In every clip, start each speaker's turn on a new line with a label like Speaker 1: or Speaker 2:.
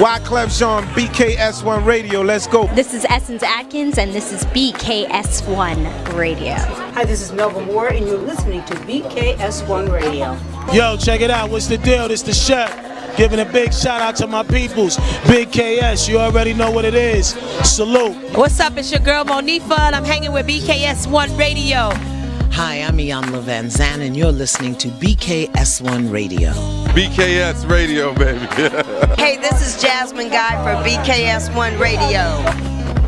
Speaker 1: Wyclef Jean, BKS1 Radio. Let's go.
Speaker 2: This is Essence Atkins, and this is BKS1 Radio.
Speaker 3: Hi, this is Melba Moore, and you're listening to BKS1 Radio.
Speaker 4: Yo, check it out. What's the deal? This the chef. Giving a big shout out to my peoples. Big KS, you already know what it is. Salute.
Speaker 5: What's up? It's your girl Monifa, and I'm hanging with BKS1 Radio.
Speaker 6: Hi, I'm Iyanla Van Zandt, and you're listening to BKS1 Radio.
Speaker 7: BKS Radio, baby.
Speaker 8: Hey, this is Jasmine Guy for BKS1 Radio.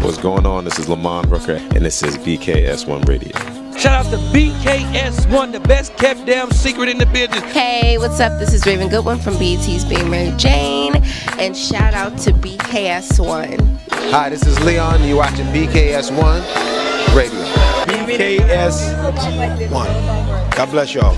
Speaker 9: What's going on? This is Lamont Rooker, and this is BKS1 Radio.
Speaker 10: Shout out to BKS1, the best kept damn secret in the business.
Speaker 11: Hey, what's up? This is Raven Goodwin from BET's Being Mary Jane, and shout out to BKS1.
Speaker 12: Hi, this is Leon. You're watching BKS1 Radio.
Speaker 1: BKS1. God bless y'all.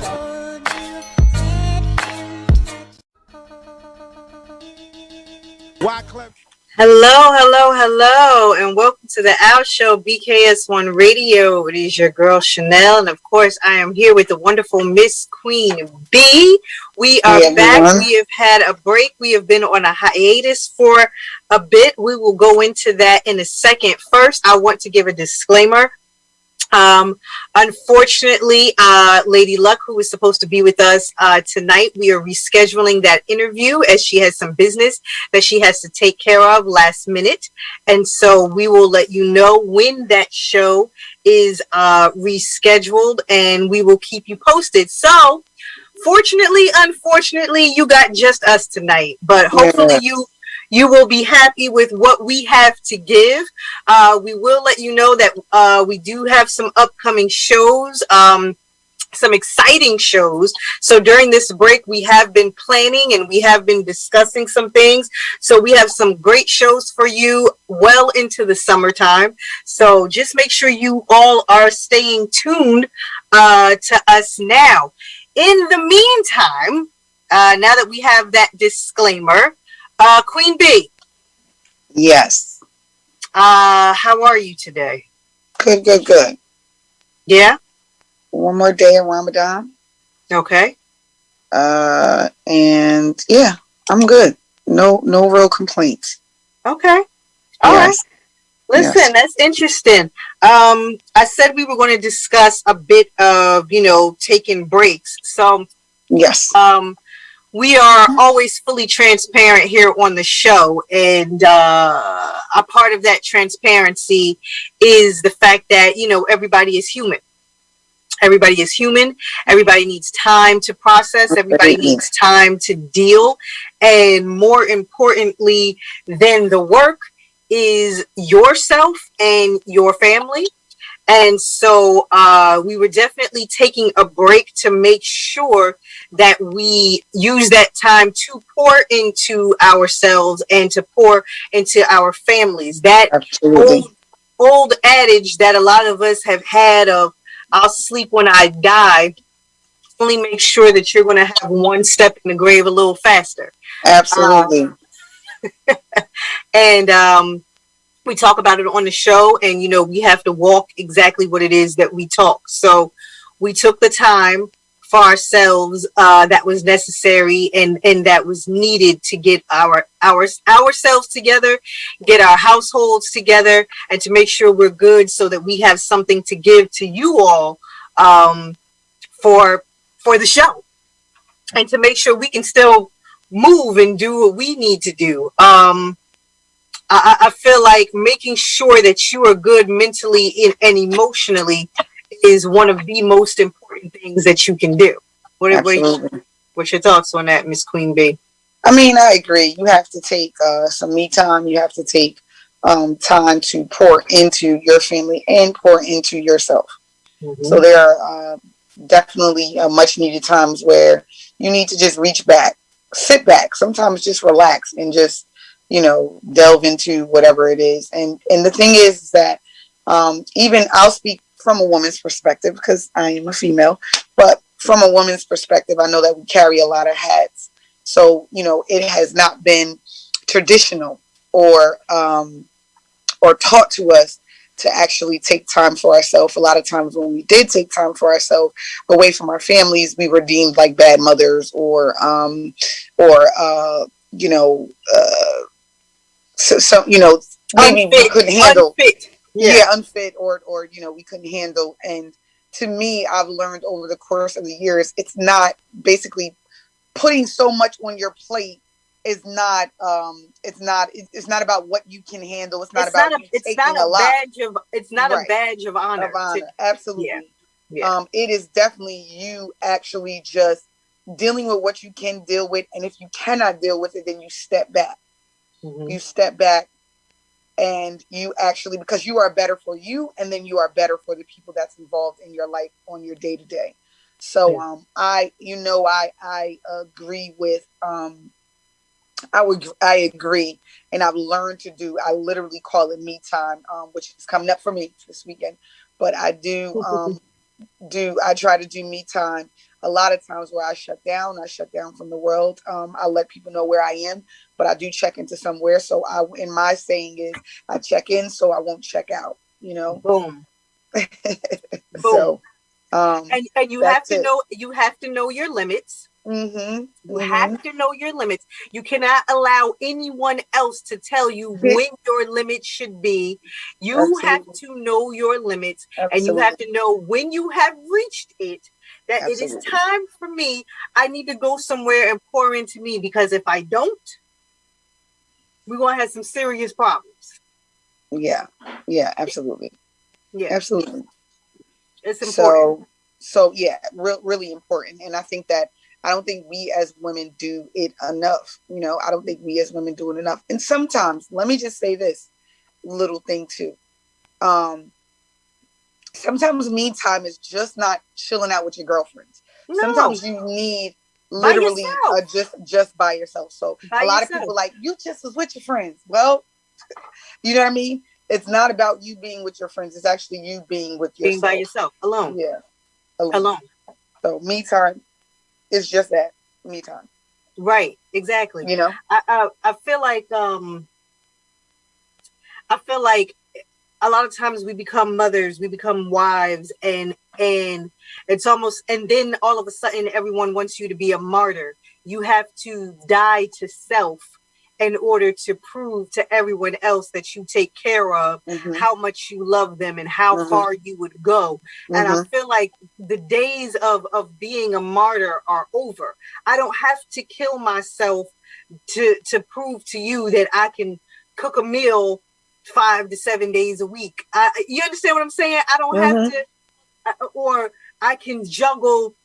Speaker 1: Wyclef.
Speaker 3: Hello, and welcome to the Owl Show, BKS1 Radio. It is your girl Chanel, and of course, I am here with the wonderful Miss Queen B. We are back. Everyone. We have had a break. We have been on a hiatus for a bit. We will go into that in a second. First, I want to give a disclaimer. Unfortunately, Lady Luck, who was supposed to be with us tonight, we are rescheduling that interview as she has some business that she has to take care of last minute. And so we will let you know when that show is rescheduled, and we will keep you posted. So fortunately, unfortunately, you got just us tonight, but hopefully you will be happy with what we have to give. We will let you know that we do have some upcoming shows, some exciting shows. So during this break, we have been planning and we have been discussing some things. So we have some great shows for you well into the summertime. So just make sure you all are staying tuned to us now. In the meantime, now that we have that disclaimer, Queen B.
Speaker 13: Yes.
Speaker 3: How are you today?
Speaker 13: Good.
Speaker 3: Yeah?
Speaker 13: One more day of Ramadan.
Speaker 3: Okay.
Speaker 13: And yeah, I'm good. No real complaints.
Speaker 3: Okay. All right. Listen, that's interesting. I said we were going to discuss a bit of, taking breaks. So,
Speaker 13: yes.
Speaker 3: We are always fully transparent here on the show, and a part of that transparency is the fact that, everybody is human. Everybody is human. Everybody needs time to process. Everybody needs time to deal. And more importantly than the work is yourself and your family. And so we were definitely taking a break to make sure that we use that time to pour into ourselves and to pour into our families. That old adage that a lot of us have had of, I'll sleep when I die, only make sure that you're going to have one step in the grave a little faster.
Speaker 13: Absolutely.
Speaker 3: And we talk about it on the show, and we have to walk exactly what it is that we talk. So we took the time for ourselves that was necessary and that was needed to get ourselves together, get our households together, and to make sure we're good so that we have something to give to you all for the show, and to make sure we can still move and do what we need to do. I feel like making sure that you are good mentally and emotionally is one of the most important things that you can do. What's your thoughts on that, Miss Queen B?
Speaker 13: I mean, I agree. You have to take some me time. You have to take time to pour into your family and pour into yourself. Mm-hmm. So there are definitely much needed times where you need to just reach back, sit back, sometimes just relax and just, delve into whatever it is. And the thing is that even I'll speak from a woman's perspective because I am a female, but from a woman's perspective, I know that we carry a lot of hats. So, it has not been traditional or taught to us to actually take time for ourselves. A lot of times when we did take time for ourselves away from our families, we were deemed like bad mothers or so maybe
Speaker 3: unfit,
Speaker 13: we couldn't handle.
Speaker 3: Unfit.
Speaker 13: Unfit, or we couldn't handle. And to me, I've learned over the course of the years, it's not basically putting so much on your plate is not. It's not about what you can handle. It's not about you taking a lot.
Speaker 3: It's not a badge of honor.
Speaker 13: Absolutely.
Speaker 3: Yeah.
Speaker 13: It is definitely you actually just dealing with what you can deal with, and if you cannot deal with it, then you step back. Mm-hmm. You step back. And you actually, because you are better for you, and then you are better for the people that's involved in your life on your day to day. So, I agree with, I agree. And I've learned to do, I literally call it me time, which is coming up for me this weekend. But I I try to do me time. A lot of times where I shut down from the world. I let people know where I am, but I do check into somewhere. So my saying is I check in so I won't check out,
Speaker 3: Boom.
Speaker 13: So,
Speaker 3: and you have to know your limits.
Speaker 13: Mm-hmm.
Speaker 3: You have to know your limits. You cannot allow anyone else to tell you when your limits should be. You have to know your limits. And you have to know when you have reached it, that it is time for me. I need to go somewhere and pour into me, because if I don't, we're going to have some serious problems.
Speaker 13: Yeah, absolutely.
Speaker 3: Yeah,
Speaker 13: absolutely.
Speaker 3: It's important.
Speaker 13: So yeah, really important. And I don't think we as women do it enough. I don't think we as women do it enough. And sometimes, let me just say this little thing too. Sometimes me time is just not chilling out with your girlfriends. No. Sometimes you need literally just by yourself. So a lot of people like, you just was with your friends. Well, you know what I mean? It's not about you being with your friends. It's actually you being with yourself.
Speaker 3: Being by yourself, alone.
Speaker 13: Yeah.
Speaker 3: Alone.
Speaker 13: So me time is just that, me time.
Speaker 3: Right. Exactly. I feel like a lot of times we become mothers, we become wives, and it's almost, and then all of a sudden everyone wants you to be a martyr. You have to die to self in order to prove to everyone else that you take care of, how much you love them and how far you would go. And I feel like the days of being a martyr are over. I don't have to kill myself to prove to you that I can cook a meal 5 to 7 days a week. You understand what I'm saying? I don't have to, or I can juggle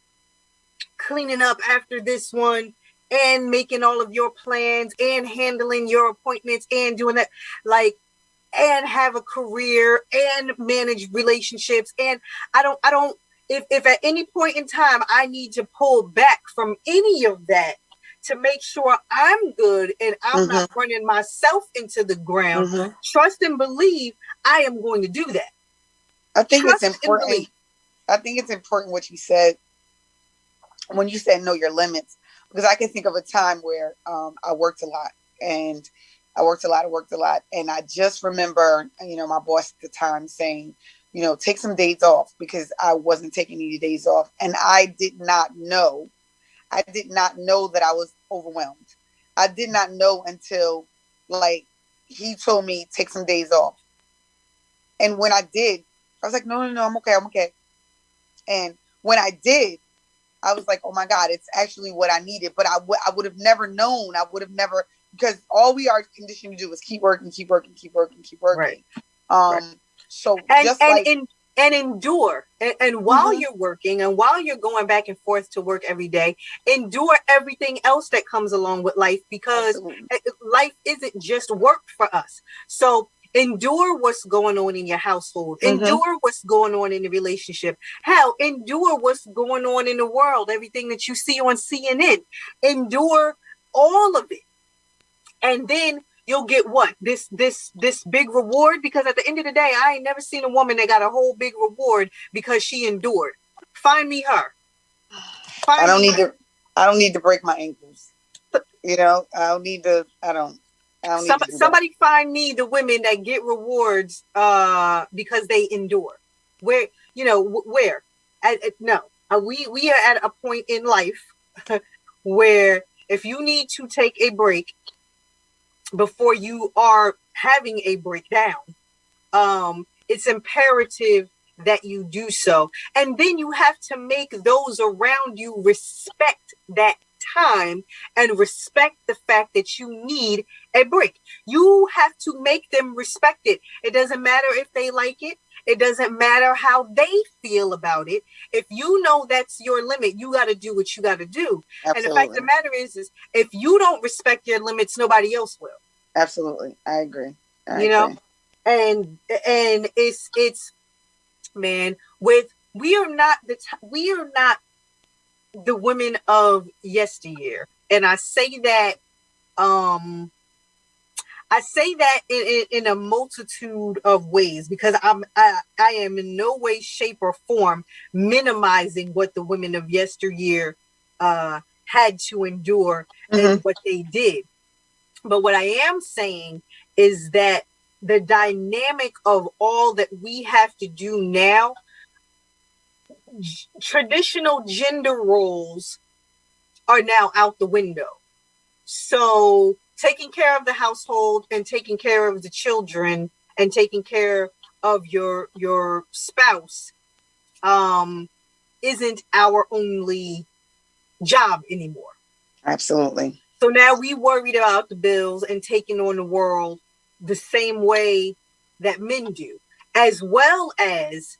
Speaker 3: cleaning up after this one and making all of your plans and handling your appointments and doing that, and have a career and manage relationships. And I don't, if at any point in time I need to pull back from any of that to make sure I'm good and I'm not running myself into the ground, trust and believe I am going to do that.
Speaker 13: I think it's important. I think it's important what you said when you said know your limits, because I can think of a time where I worked a lot. And I just remember, my boss at the time saying, take some days off, because I wasn't taking any days off. And I did not know that I was overwhelmed. I did not know until he told me take some days off. And when I did, I was like, no, I'm okay. And when I did, I was like, oh my God, it's actually what I needed. But I would have never known. I would have never, because all we are conditioned to do is keep working.
Speaker 3: Right.
Speaker 13: So
Speaker 3: and endure. And while you're working and while you're going back and forth to work every day, endure everything else that comes along with life, because life isn't just work for us. So endure what's going on in your household. Endure what's going on in the relationship. Hell, endure what's going on in the world. Everything that you see on CNN. Endure all of it. And then you'll get what? This big reward? Because at the end of the day, I ain't never seen a woman that got a whole big reward because she endured. Find me her.
Speaker 13: I don't need to break my ankles.
Speaker 3: Somebody find me the women that get rewards because they endure. Where? No. We are at a point in life where if you need to take a break, before you are having a breakdown. It's imperative that you do so. And then you have to make those around you respect that time and respect the fact that you need a break. You have to make them respect it. It doesn't matter if they like it. It doesn't matter how they feel about it. If you know that's your limit, you got to do what you got to do. Absolutely. And the fact of the matter is if you don't respect your limits, nobody else will. Absolutely. I agree. I agree. And it's man, we are not the women of yesteryear. And I say that in a multitude of ways, because I am in no way, shape, or form minimizing what the women of yesteryear had to endure and what they did. But what I am saying is that the dynamic of all that we have to do now, traditional gender roles are now out the window. So taking care of the household and taking care of the children and taking care of your spouse isn't our only job anymore. Absolutely. So now we worried about the bills and taking on the world the same way that men do, as well as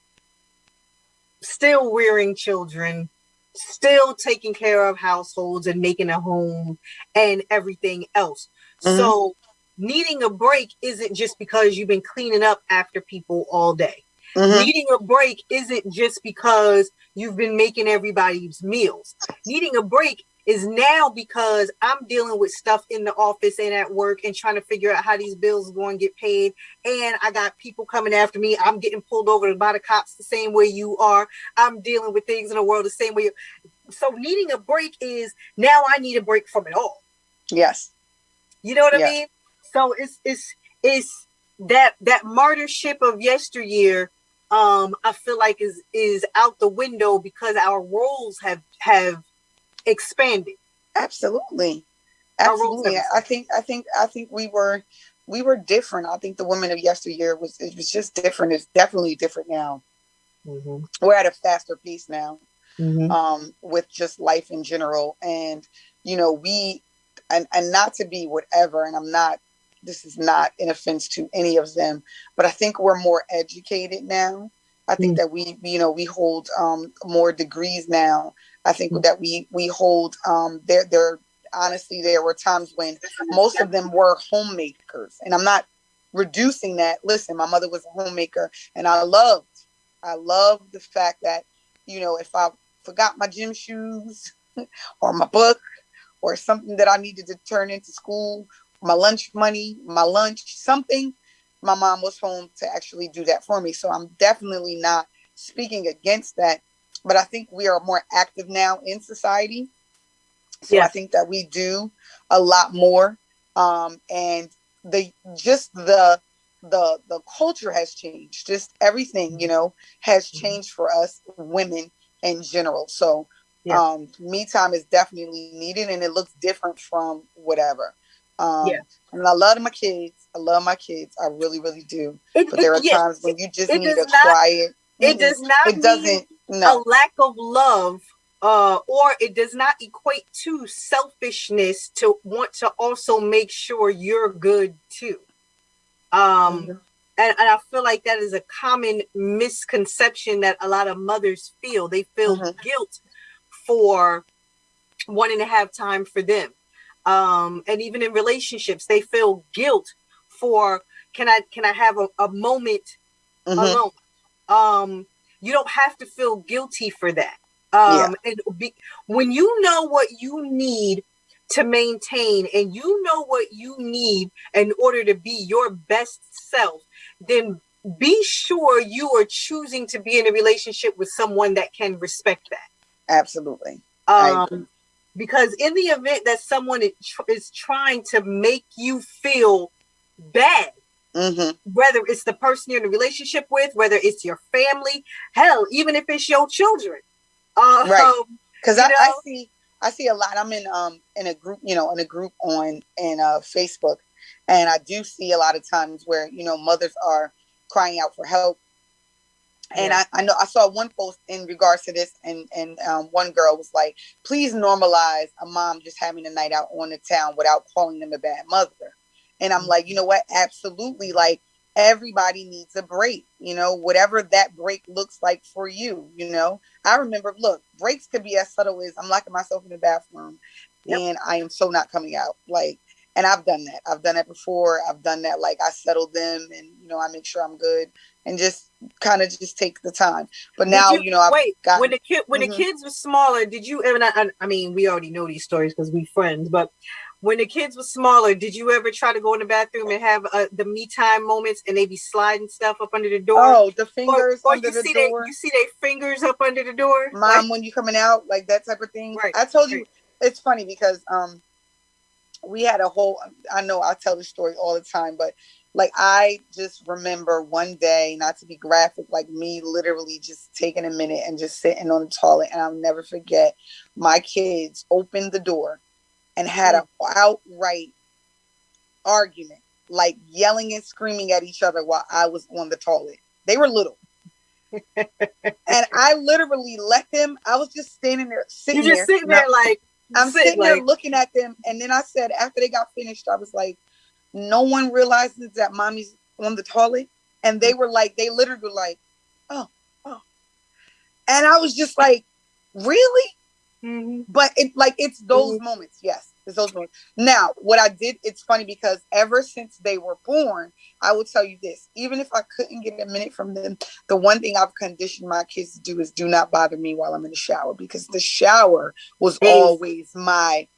Speaker 3: still rearing children, still taking care of households and making a home and everything else. So needing a break isn't just because you've been cleaning up after people all day. Needing a break isn't just because you've been making everybody's meals. Needing a break is now because I'm dealing with stuff in the office and at work and trying to figure out how these bills are going to get paid. And I got people coming after me. I'm getting pulled over by the cops the same way you are. I'm dealing with things in the world the same way. So needing a break is now I need a break from it all. Yes. You know what I mean? So it's that martyrship of yesteryear. I feel like is out the window because our roles have expanded. Absolutely. I think we were different. I think the women of yesteryear was just different. It's definitely different now. We're at a faster pace now. With just life in general. And and not to be whatever, and this is not an offense to any of them, but I think we're more educated now. I think that we hold more degrees now. I think that we hold there honestly, there were times when most of them were homemakers, and I'm not reducing that. Listen, my mother was a homemaker, and I loved the fact that if I forgot my gym shoes or my book or something that I needed to turn into school, my lunch money, my lunch, something, my mom was home to actually do that for me. So I'm definitely not speaking against that, but I think we are more active now in society. So I think that we do a lot more. And the culture has changed. Just everything, has changed for us women in general. So me time is definitely needed, and it looks different from whatever. And I love my kids. I really, really do. But there are times when you just need a quiet. It does not mean a lack of love, or it does not equate to selfishness to want to also make sure you're good too. And I feel like that is a common misconception that a lot of mothers feel. They feel guilt for wanting to have time for them. And even in relationships, they feel guilt for, can I have a moment alone? You don't have to feel guilty for that. And when you know what you need to maintain, and you know what you need in order to be your best self, then be sure you are choosing to be in a relationship with someone that can respect that. Absolutely. Because in the event that someone is trying to make you feel bad, whether it's the person you're in a relationship with, whether it's your family, hell, even if it's your children. Right. Because I see a lot. I'm in a group, on Facebook,
Speaker 13: And I do see a lot of times where, mothers are crying out for help. And I know I saw one post in regards to this, and one girl was like, please normalize a mom just having a night out on the town without calling them a bad mother. And I'm like, you know what? Absolutely. Like, everybody needs a break, whatever that break looks like for you. I remember, look, breaks could be as subtle as I'm locking myself in the bathroom and I am so not coming out. Like, and I've done that. I've done that before. I've done that. Like, I settle them and, I make sure I'm good and just kind of just take the time. But now,
Speaker 3: when the kids were smaller, did you ever, I mean, we already know these stories because we friends, but when the kids were smaller, did you ever try to go in the bathroom and have the me time moments and they be sliding stuff up under the door?
Speaker 13: Oh, the fingers under the door.
Speaker 3: You see their fingers up under the door?
Speaker 13: Mom, when you coming out, like that type of thing.
Speaker 3: Right.
Speaker 13: I told you, it's funny because we had a whole, I know I tell this story all the time, but like I just remember one day, not to be graphic, like me literally just taking a minute and just sitting on the toilet, and I'll never forget, my kids opened the door and had an outright argument, like yelling and screaming at each other while I was on the toilet. They were little. And I literally let them, I was just standing there, sitting there
Speaker 3: like,
Speaker 13: I'm sitting there looking at them. And then I said, after they got finished, I was like, no one realizes that mommy's on the toilet. And they were like, they literally were like, oh. And I was just like, really? Mm-hmm. But it's those moments. Yes, it's those moments. Now, what I did, it's funny because ever since they were born, I will tell you this, even if I couldn't get a minute from them, the one thing I've conditioned my kids to do is do not bother me while I'm in the shower, because the shower was always my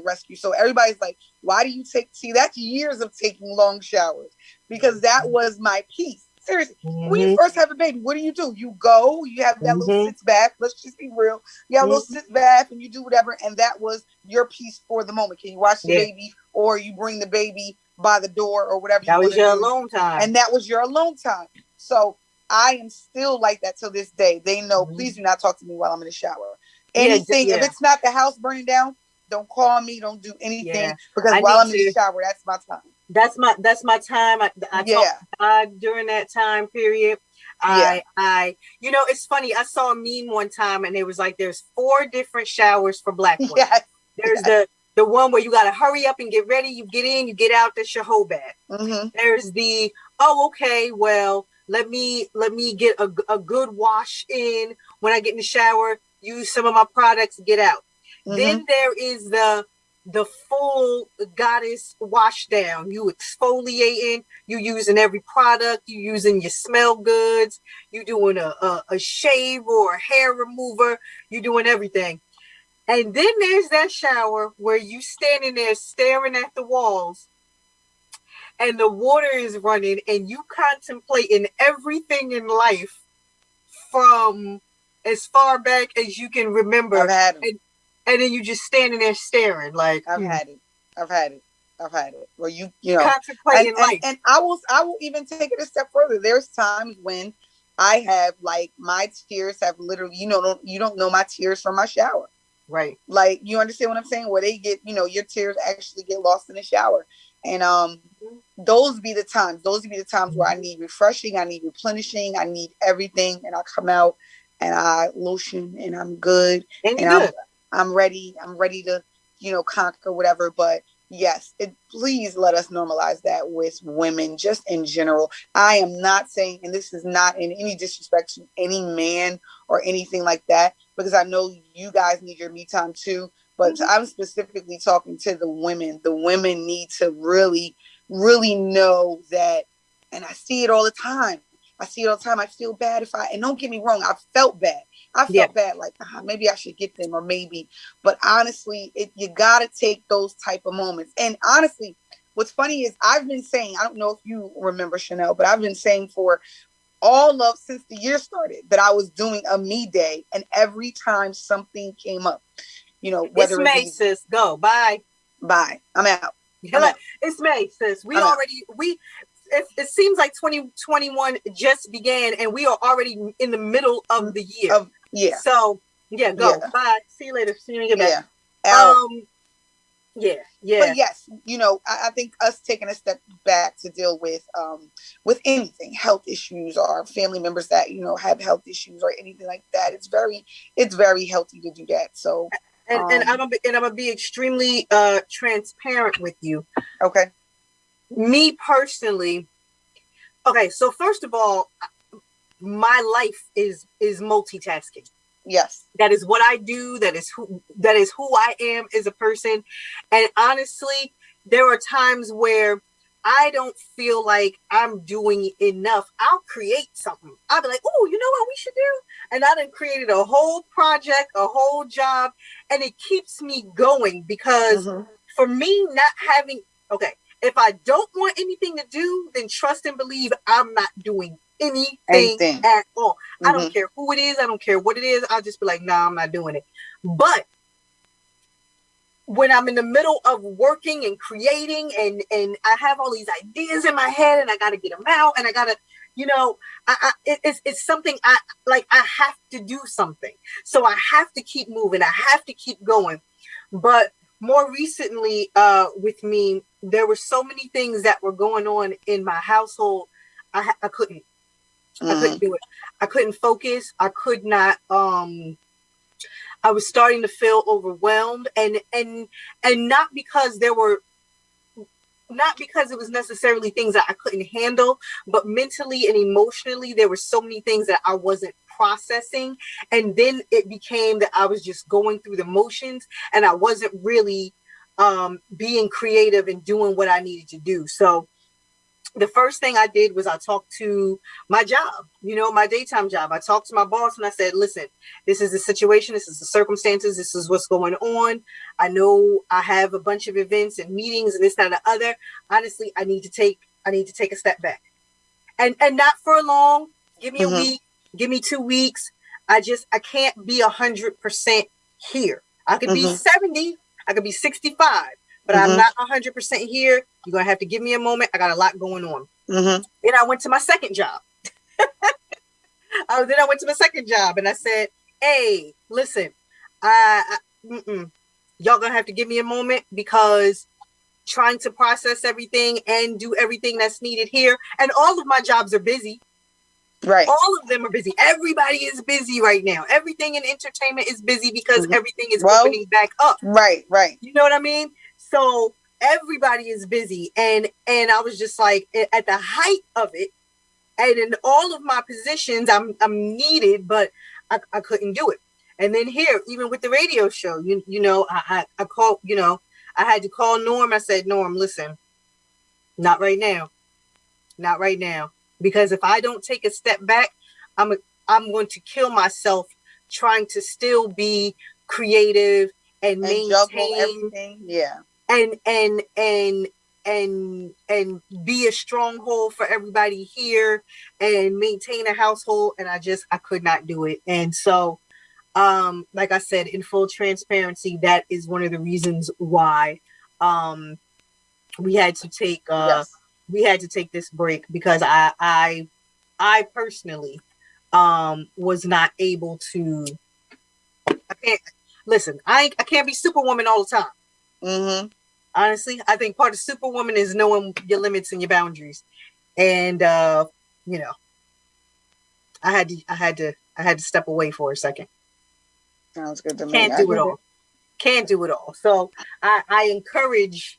Speaker 13: rescue. So everybody's like, why do you that's years of taking long showers, because that was my peace. Seriously, when you first have a baby, what do? You go, you have that little sitz bath. Let's just be real. You have a little sitz bath and you do whatever. And that was your peace for the moment. Can you watch the baby, or you bring the baby by the door or whatever?
Speaker 3: That was your alone time.
Speaker 13: And that was your alone time. So I am still like that till this day. They know, please do not talk to me while I'm in the shower. Anything, if it's not the house burning down, don't call me. Don't do anything, because while I'm in the shower, that's my time.
Speaker 3: That's my time. I talked to God during that time period. It's funny. I saw a meme one time and it was like, there's 4 different showers for Black women. Yes. There's the one where you got to hurry up and get ready. You get in, you get out. That's your whole bath. Mm-hmm. There's the, let me get a good wash in when I get in the shower, use some of my products, get out. Mm-hmm. Then there is the full goddess wash down. You exfoliating, you using every product, you using your smell goods, you doing a shave or a hair remover, you doing everything. And then there's that shower where you standing there staring at the walls and the water is running and you contemplating everything in life from as far back as you can remember.
Speaker 13: I've had it.
Speaker 3: And then you just standing there staring like,
Speaker 13: I've had it. Where you
Speaker 3: contemplating life.
Speaker 13: And I will even take it a step further. There's times when I have, like, my tears have literally, you don't know my tears from my shower.
Speaker 3: Right.
Speaker 13: Like, you understand what I'm saying? Where they get, your tears actually get lost in the shower. And those be the times where I need refreshing, I need replenishing, I need everything. And I come out and I lotion and I'm good.
Speaker 3: And
Speaker 13: I'm ready to, conquer whatever. But yes, please let us normalize that with women, just in general. I am not saying, and this is not in any disrespect to any man or anything like that, because I know you guys need your me time too. But I'm specifically talking to the women. The women need to really, really know that, and I see it all the time. I feel bad and don't get me wrong, I felt bad. I felt bad, like maybe I should get them, or maybe. But honestly, you got to take those type of moments. And honestly, what's funny is I've been saying, I don't know if you remember, Chanel, but I've been saying for since the year started that I was doing a me day. And every time something came up, whether
Speaker 3: it's May, sis, go, bye.
Speaker 13: I'm out.
Speaker 3: It's May, sis. It seems like 2021 just began and we are already in the middle of the year.
Speaker 13: Yeah.
Speaker 3: So go. Yeah. Bye. See you later. See you when you get back. Yeah.
Speaker 13: But yes, I think us taking a step back to deal with anything, health issues or family members that, have health issues or anything like that. It's very healthy to do that. So,
Speaker 3: and I'm gonna be extremely transparent with you.
Speaker 13: Okay.
Speaker 3: Me personally, okay, so first of all, my life is multitasking.
Speaker 13: Yes.
Speaker 3: That is what I do. That is who I am as a person. And honestly, there are times where I don't feel like I'm doing enough. I'll create something. I'll be like, oh, you know what we should do? And I done created a whole project, a whole job, and it keeps me going because for me, not having, okay, if I don't want anything to do, then trust and believe I'm not doing anything at all. I don't care who it is. I don't care what it is. I'll just be like, nah, I'm not doing it. But when I'm in the middle of working and creating and I have all these ideas in my head and I got to get them out and I got to, it's something I have to do something. So I have to keep moving. I have to keep going. But more recently with me, there were so many things that were going on in my household. I couldn't do it. I couldn't focus. I could not. I was starting to feel overwhelmed, and not because it was necessarily things that I couldn't handle, but mentally and emotionally, there were so many things that I wasn't processing, and then it became that I was just going through the motions, and I wasn't really being creative and doing what I needed to do. So the first thing I did was I talked to my job, my daytime job. I talked to my boss and I said, listen, this is the situation. This is the circumstances. This is what's going on. I know I have a bunch of events and meetings and this, that, and the other. Honestly, I need to take a step back and not for long. Give me a week, give me 2 weeks. I can't be 100% here. I could be 70. I could be 65. But I'm not 100% here. You're going to have to give me a moment. I got a lot going on. Then I went to my second job. Then I went to my second job and I said, hey, listen, y'all going to have to give me a moment because trying to process everything and do everything that's needed here. And all of my jobs are busy.
Speaker 13: Right.
Speaker 3: All of them are busy. Everybody is busy right now. Everything in entertainment is busy because everything is opening back up.
Speaker 13: Right.
Speaker 3: You know what I mean? So everybody is busy. And I was just like, at the height of it, and in all of my positions, I'm needed, but I couldn't do it. And then here, even with the radio show, I called, I had to call Norm. I said, Norm, listen, not right now. Not right now. Because if I don't take a step back, I'm going to kill myself trying to still be creative and maintain
Speaker 13: everything. Yeah.
Speaker 3: And be a stronghold for everybody here and maintain a household. And I could not do it. And so, like I said, in full transparency, that is one of the reasons why we had to take this break, because I personally was not able to. I can't be Superwoman all the time. Honestly, I think part of Superwoman is knowing your limits and your boundaries, and I had to step away for a second.
Speaker 13: Sounds good to me.
Speaker 3: Can't do it all. So I encourage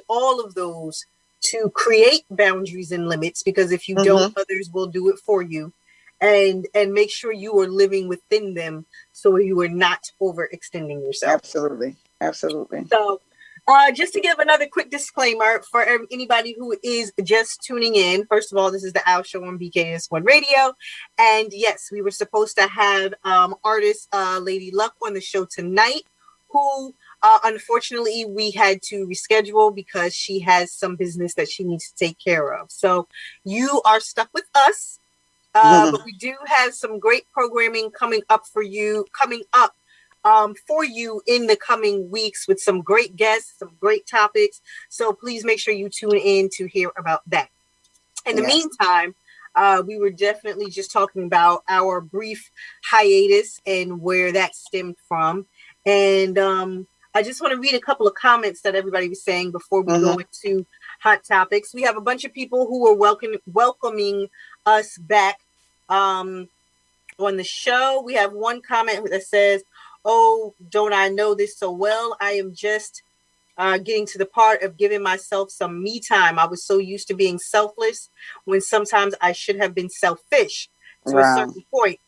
Speaker 3: all of those to create boundaries and limits, because if you don't, others will do it for you, and make sure you are living within them so you are not overextending yourself.
Speaker 13: Absolutely.
Speaker 3: So just to give another quick disclaimer for anybody who is just tuning in. First of all, this is the Al Show on BKS1 Radio. And yes, we were supposed to have artist Lady Luck on the show tonight, who unfortunately we had to reschedule because she has some business that she needs to take care of. So you are stuck with us. But we do have some great programming coming up for you in the coming weeks with some great guests, some great topics. So please make sure you tune in to hear about that. In the meantime, we were definitely just talking about our brief hiatus and where that stemmed from. And I just want to read a couple of comments that everybody was saying before we go into hot topics. We have a bunch of people who are welcoming us back on the show. We have one comment that says, "Oh, don't I know this so well? I am just getting to the part of giving myself some me time. I was so used to being selfless when sometimes I should have been selfish to a certain point.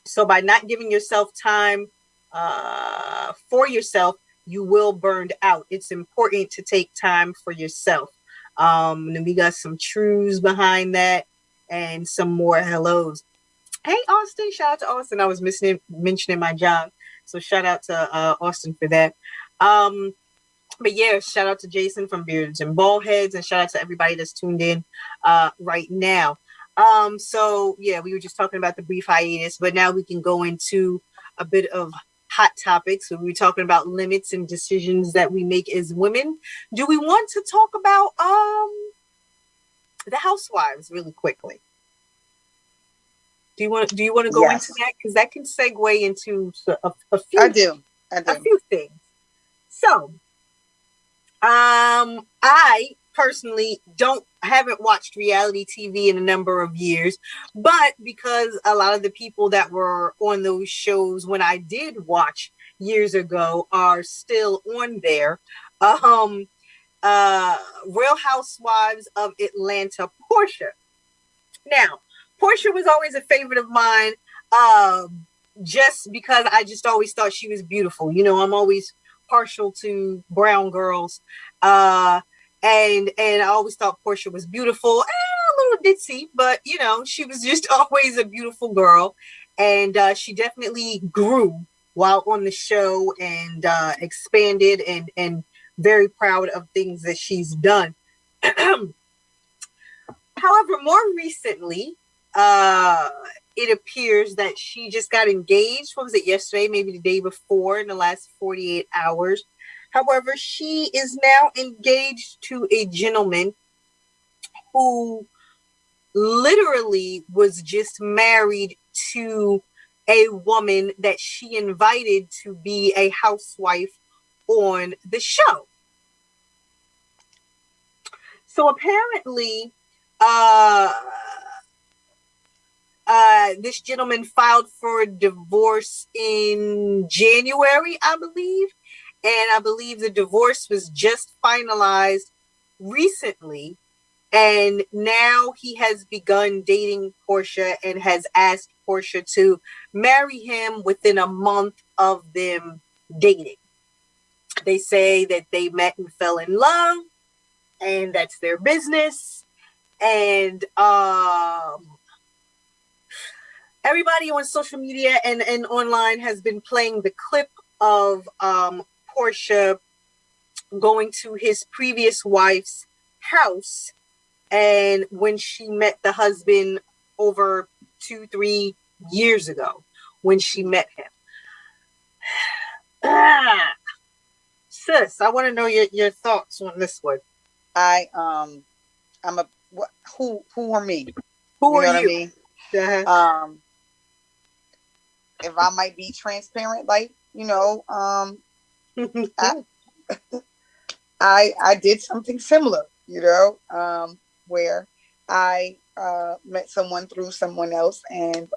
Speaker 3: So by not giving yourself time for yourself, you will burn out. It's important to take time for yourself." And then we got some truths behind that and some more hellos. Hey, Austin. Shout out to Austin. I was mentioning my job. So shout out to Austin for that. But yeah, shout out to Jason from Beards and Ballheads, and shout out to everybody that's tuned in right now. So yeah, we were just talking about the brief hiatus, but now we can go into a bit of hot topics. So we were talking about limits and decisions that we make as women. Do we want to talk about the Housewives really quickly? Do you want to go into that? Because that can segue into a few.
Speaker 13: I do.
Speaker 3: A few things. So, I personally haven't watched reality TV in a number of years, but because a lot of the people that were on those shows when I did watch years ago are still on there. Real Housewives of Atlanta, Porsche. Now, Porsche was always a favorite of mine, just because I just always thought she was beautiful. You know, I'm always partial to brown girls. And I always thought Porsche was beautiful, a little ditzy, but you know, she was just always a beautiful girl. And she definitely grew while on the show and expanded and very proud of things that she's done. However, more recently, it appears that she just got engaged. What was it, yesterday? Maybe the day before, in the last 48 hours. However, she is now engaged to a gentleman who literally was just married to a woman that she invited to be a housewife on the show. So apparently, this gentleman filed for a divorce in January, I believe. And I believe the divorce was just finalized recently. And now he has begun dating Porsche and has asked Porsche to marry him within a month of them dating. They say that they met and fell in love, and that's their business. And everybody on social media and online has been playing the clip of Porsche going to his previous wife's house, and when she met the husband over 2-3 years ago, when she met him. Sis, I want to know your thoughts on this one.
Speaker 13: Who are me?
Speaker 3: Who are you?
Speaker 13: What I mean?
Speaker 3: Uh-huh.
Speaker 13: If I might be transparent, like, you know, I did something similar, you know, where I met someone through someone else and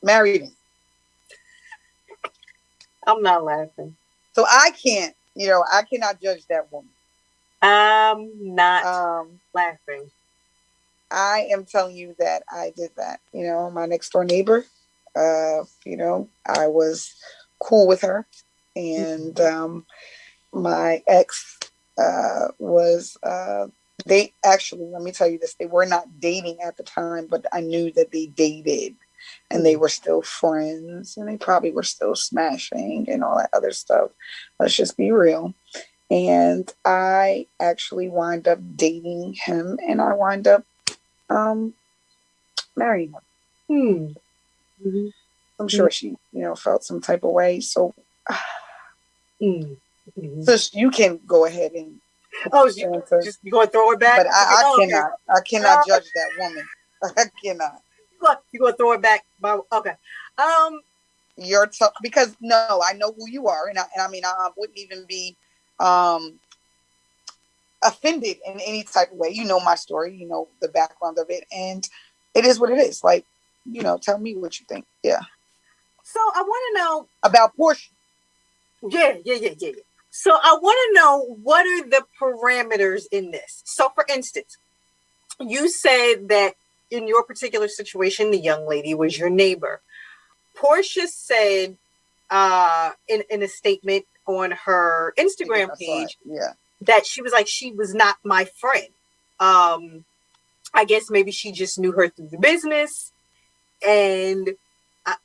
Speaker 13: married him.
Speaker 3: I'm not laughing.
Speaker 13: So I cannot judge that woman.
Speaker 3: I'm not laughing.
Speaker 13: I am telling you that I did that. You know, my next door neighbor, you know, I was cool with her. And my ex was, they actually, let me tell you this, they were not dating at the time, but I knew that they dated and they were still friends and they probably were still smashing and all that other stuff. Let's just be real. And I actually wind up dating him and I wind up marrying him.
Speaker 3: Mm-hmm.
Speaker 13: I'm sure she, you know, felt some type of way. So, so you can go ahead and
Speaker 3: you going to throw her back?
Speaker 13: But I cannot judge that woman. I cannot.
Speaker 3: You going to throw her back? Okay.
Speaker 13: because no, I know who you are, and I mean I wouldn't even be offended in any type of way. You know my story, you know the background of it, and it is what it is. Like, you know, tell me what you think. Yeah.
Speaker 3: So I want to know
Speaker 13: about Porsche.
Speaker 3: Yeah. So I want to know, what are the parameters in this? So for instance, you said that in your particular situation, the young lady was your neighbor. Portia said in a statement on her Instagram page that she was like, she was not my friend. I guess maybe she just knew her through the business. And,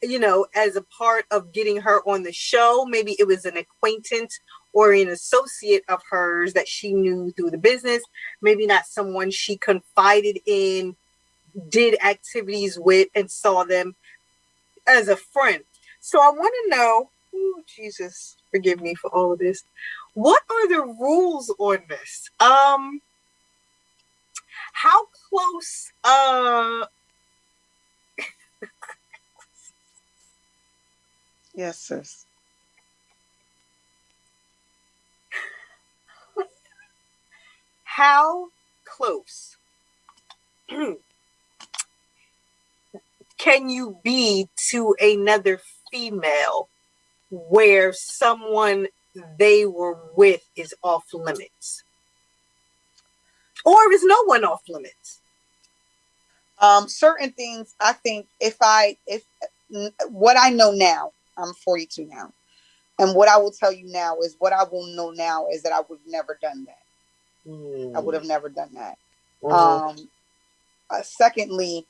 Speaker 3: you know, as a part of getting her on the show, maybe it was an acquaintance or an associate of hers that she knew through the business. Maybe not someone she confided in, did activities with, and saw them as a friend. So I want to know, oh, Jesus, forgive me for all of this. What are the rules on this? How close,
Speaker 13: yes, sis.
Speaker 3: How close can you be to another female where someone they were with is off limits? Or is no one off limits?
Speaker 13: Certain things, I think if what I know now, I'm 42 now. And what I will tell you now is what I will know now is that I would have never done that. I would have never done that. Secondly,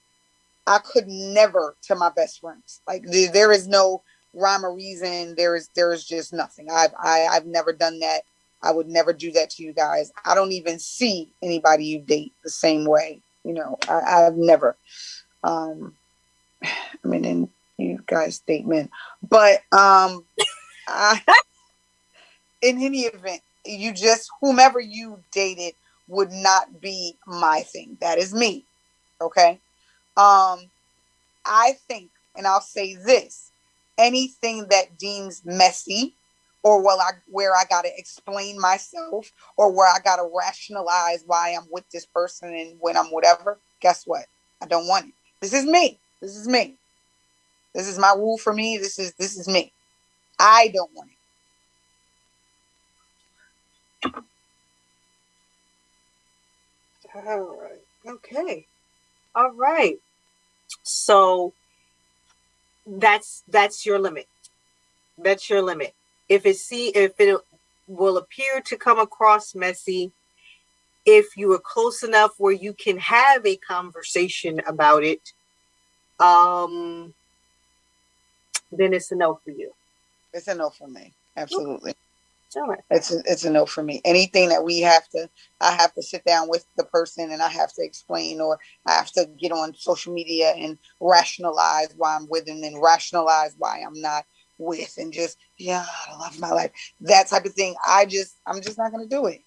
Speaker 13: I could never to my best friends. Like there is no rhyme or reason. There is just nothing. I've never done that. I would never do that to you guys. I don't even see anybody you date the same way. You know, I've never. I mean, and you guys date men, but in any event, you just whomever you dated would not be my thing. That is me. Okay. I think, and I'll say this, anything that deems messy or where I got to explain myself or where I got to rationalize why I'm with this person and when I'm whatever, guess what? I don't want it. This is me. This is me. This is my rule for me. This is me. I don't want it.
Speaker 3: All right. Okay. All right. So that's your limit. That's your limit. If it will appear to come across messy, if you are close enough where you can have a conversation about it, then it's a no for you.
Speaker 13: It's a no for me. Absolutely.
Speaker 3: All right.
Speaker 13: It's a no for me. Anything that I have to sit down with the person and I have to explain, or I have to get on social media and rationalize why I'm with them and rationalize why I'm not with, and just, I love my life. That type of thing. I'm just not going to do it.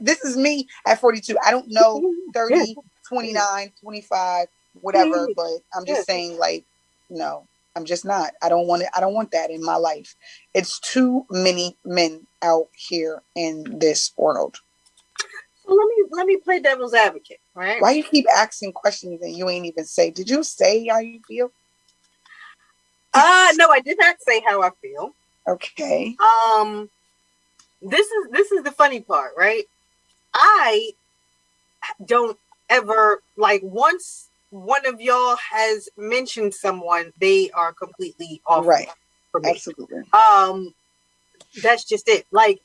Speaker 13: This is me at 42. I don't know 30, 29, 25, whatever, but I'm just saying, like, no. I'm just not. I don't want it. I don't want that in my life. It's too many men out here in this world.
Speaker 3: So let me play devil's advocate, right?
Speaker 13: Why you keep asking questions and you ain't even say? Did you say how you feel?
Speaker 3: No, I did not say how I feel.
Speaker 13: Okay.
Speaker 3: This is the funny part, right? I don't ever, like, once one of y'all has mentioned someone, they are completely off for me.
Speaker 13: Absolutely.
Speaker 3: That's just it. Like,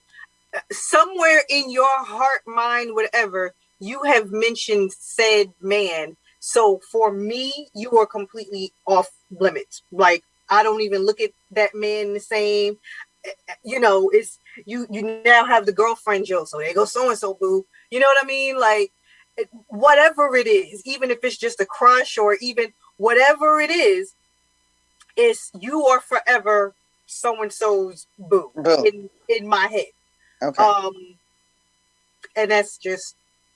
Speaker 3: somewhere in your heart, mind, whatever, you have mentioned said man. So for me, you are completely off limits. Like, I don't even look at that man the same. You know, it's you now have the girlfriend Joe, so there goes so and so, boo. You know what I mean? Like, whatever it is, even if it's just a crush or even whatever it is you are forever so and so's boo in my head.
Speaker 13: Okay.
Speaker 3: And that's just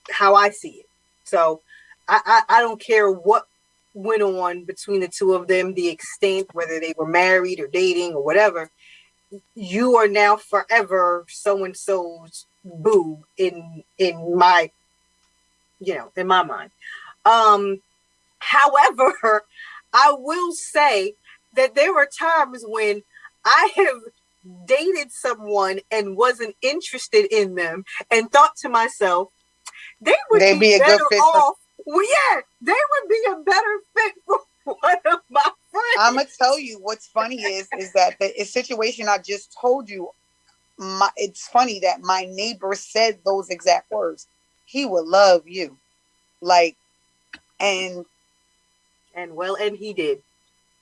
Speaker 3: how I see it. So I don't care what went on between the two of them, the extent, whether they were married or dating or whatever, you are now forever so-and-so's boo in my, in my mind. However, I will say that there were times when I have dated someone and wasn't interested in them and thought to myself, they would be better off. Well, yeah, they would be a better fit for one of my friends.
Speaker 13: I'm gonna tell you what's funny is that the situation I just told you. It's funny that my neighbor said those exact words. He would love you, and he did.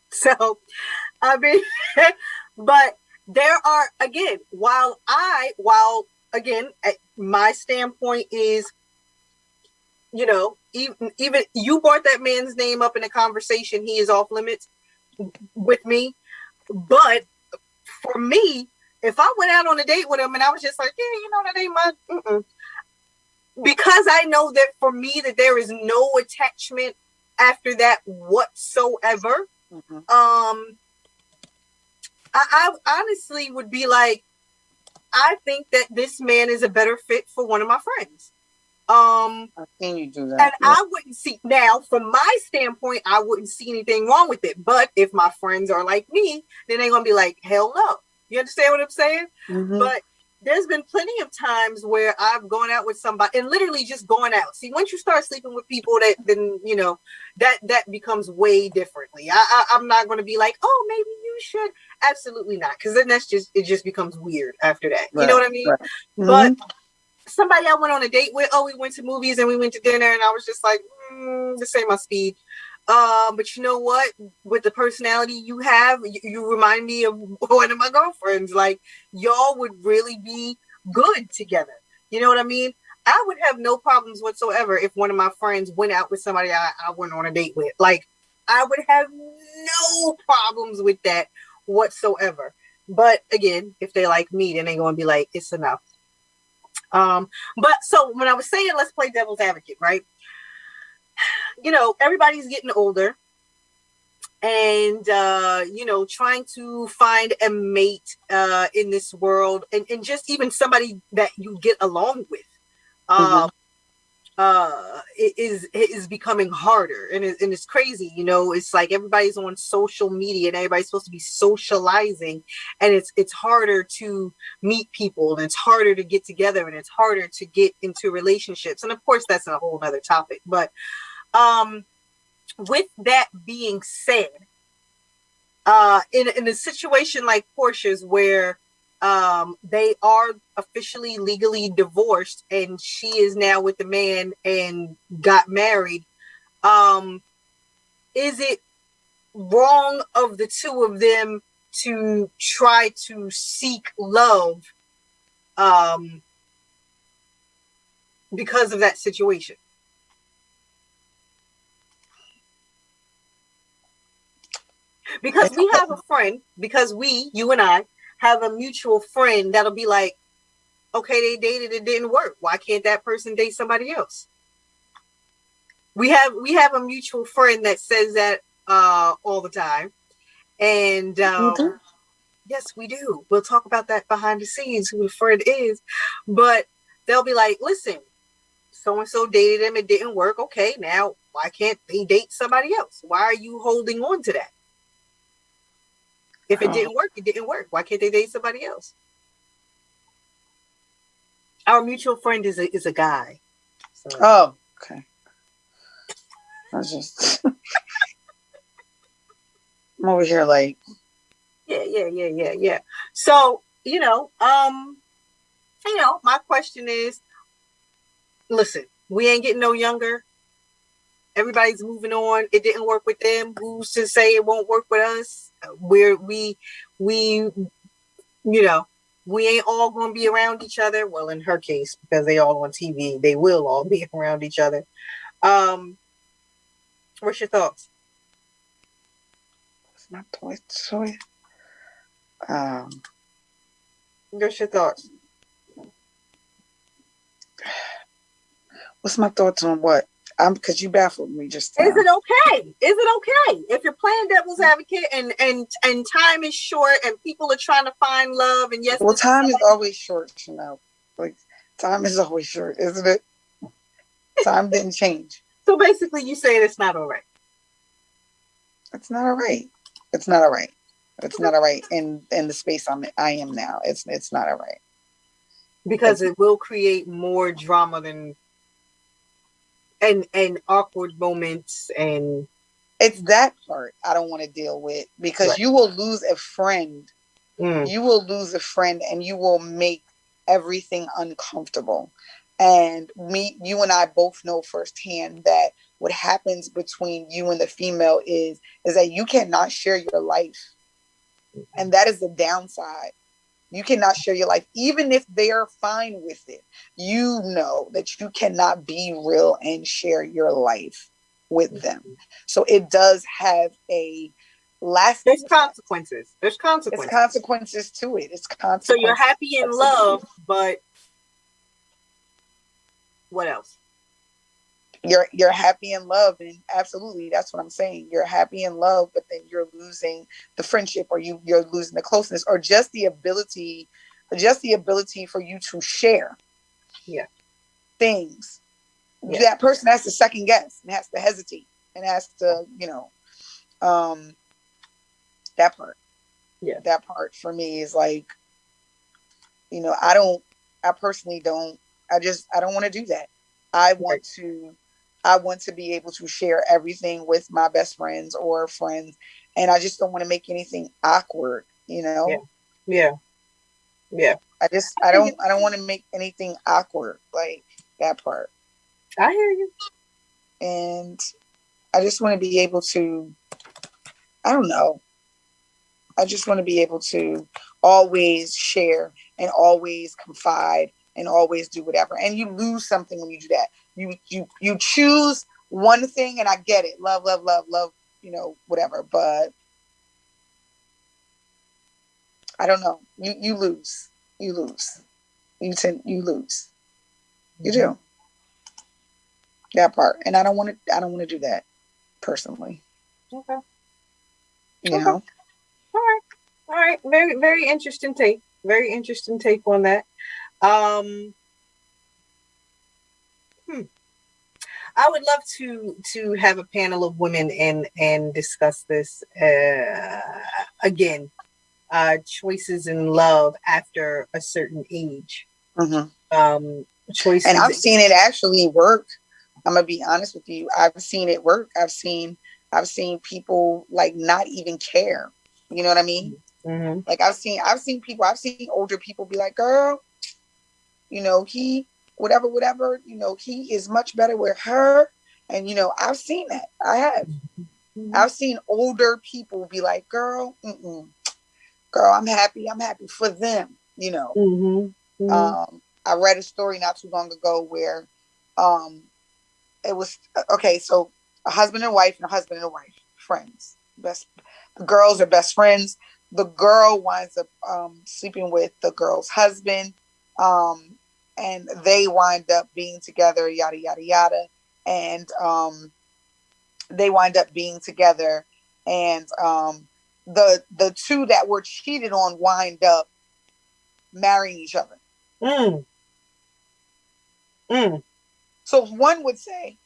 Speaker 13: So, I mean, but there are while my standpoint is, even you brought that man's name up in a conversation, he is off limits with me. But for me, if I went out on a date with him and I was just like, yeah, that ain't my, because I know that for me that there is no attachment after that whatsoever. I honestly would be like, I think that this man is a better fit for one of my friends. I've seen you do that.
Speaker 3: And I wouldn't see, now from my standpoint, I wouldn't see anything wrong with it. But if my friends are like me, then they're going to be like, hell no. You understand what I'm saying? Mm-hmm. But there's been plenty of times where I've gone out with somebody and literally just going out. See, once you start sleeping with people, that becomes way differently. I'm not going to be like, oh, maybe you should. Absolutely not. Because then it just becomes weird after that. Right. You know what I mean? Right. Mm-hmm. But somebody I went on a date with, we went to movies and we went to dinner and I was just like, this ain't my speed. But you know what? With the personality you have, you remind me of one of my girlfriends. Like, y'all would really be good together. You know what I mean? I would have no problems whatsoever if one of my friends went out with somebody I went on a date with. Like, I would have no problems with that whatsoever. But again, if they like me, then they're going to be like, it's enough. But so when I was saying, let's play devil's advocate, right? Everybody's getting older and, trying to find a mate in this world and just even somebody that you get along with it is becoming harder. And it's crazy. It's like everybody's on social media and everybody's supposed to be socializing. And it's harder to meet people and it's harder to get together and it's harder to get into relationships. And of course, that's a whole other topic. But with that being said, in a situation like Porsche's where they are officially legally divorced and she is now with the man and got married, is it wrong of the two of them to try to seek love because of that situation? Because we have a friend, you and I have a mutual friend that'll be like, okay, they dated, it didn't work. Why can't that person date somebody else? We have a mutual friend that says that all the time. And yes, we do. We'll talk about that behind the scenes, who the friend is. But they'll be like, listen, so-and-so dated him, it didn't work. Okay, now why can't they date somebody else? Why are you holding on to that? If it didn't work, it didn't work. Why can't they date somebody else? Our mutual friend is a guy. So.
Speaker 13: Oh, okay. I was just I'm over here like. Yeah. So, my question is, listen, we ain't getting no younger. Everybody's moving on. It didn't work with them. Who's to say it won't work with us? We ain't all going to be around each other. Well, in her case, because they all on TV, they will all be around each other. What's your thoughts? What's my thoughts?
Speaker 3: What's your thoughts?
Speaker 13: What's my thoughts on what? Because you baffled me just now.
Speaker 3: Is it okay? Is it okay if you're playing devil's advocate and time is short and people are trying to find love and yes,
Speaker 13: well, time is always short, like time is always short, isn't it? Time didn't change.
Speaker 3: So basically, you saying it's not all right.
Speaker 13: It's not all right. It's not all right. It's not all right in the space I am now. It's not all right
Speaker 3: because it will create more drama than. And awkward moments and
Speaker 13: it's that part I don't want to deal with because
Speaker 3: right.
Speaker 13: You will lose a friend. You will lose a friend and you will make everything uncomfortable. And you and I both know firsthand that what happens between you and the female is that you cannot share your life. And that is the downside. You cannot share your life, even if they are fine with it. You know that you cannot be real and share your life with them. So it does have a lasting.
Speaker 3: There's consequences. There's consequences.
Speaker 13: It's consequences to it. It's consequences.
Speaker 3: So you're happy in love, but what else?
Speaker 13: You're happy in love, and absolutely, that's what I'm saying. You're happy in love, but then you're losing the friendship, or you're losing the closeness, or just the ability for you to share things. That person has to second guess and has to hesitate and has to, that part. Yeah, that part for me is like, I don't want to do that. I want to be able to share everything with my best friends or friends, and I just don't want to make anything awkward, Yeah. I don't want to make anything awkward, like that part.
Speaker 3: I hear you.
Speaker 13: And I just want to be able to, I don't know. I just want to be able to always share and always confide and always do whatever. And you lose something when you do that. You choose one thing, and I get it. Love, whatever. But I don't know. You lose. You lose. You lose. You do. That part. And I don't want to do that personally.
Speaker 3: Okay.
Speaker 13: All
Speaker 3: right. Very, very interesting take. Very interesting take on that. I would love to have a panel of women and discuss this again. Choices in love after a certain age.
Speaker 13: Mm-hmm.
Speaker 3: Choices,
Speaker 13: and I've seen it actually work. I'm gonna be honest with you. I've seen it work. I've seen people like not even care. You know what I mean?
Speaker 3: Mm-hmm.
Speaker 13: Like I've seen older people be like, girl, he whatever, he is much better with her. And, I've seen that. I have. Mm-hmm. I've seen older people be like, girl, I'm happy for them,
Speaker 3: Mm-hmm. Mm-hmm.
Speaker 13: I read a story not too long ago where it was, okay, so a husband and wife, friends. The girls are best friends. The girl winds up sleeping with the girl's husband. And they wind up being together, yada, yada, yada. And they wind up being together. And the two that were cheated on wind up marrying each other. So one would say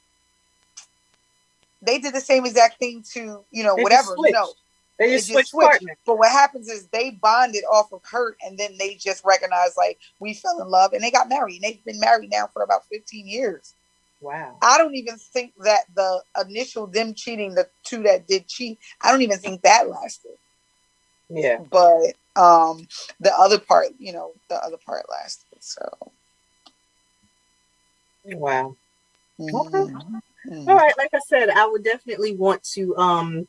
Speaker 13: they did the same exact thing to, whatever.
Speaker 3: They just switched partners.
Speaker 13: But what happens is they bonded off of hurt, and then they just recognized, like, we fell in love, and they got married. And they've been married now for about 15 years.
Speaker 3: Wow.
Speaker 13: I don't even think that the initial them cheating, the two that did cheat, I don't even think that lasted.
Speaker 3: Yeah.
Speaker 13: But the other part lasted. So.
Speaker 3: Wow.
Speaker 13: Mm-hmm.
Speaker 3: Okay. Mm-hmm. All right. Like I said, I would definitely want to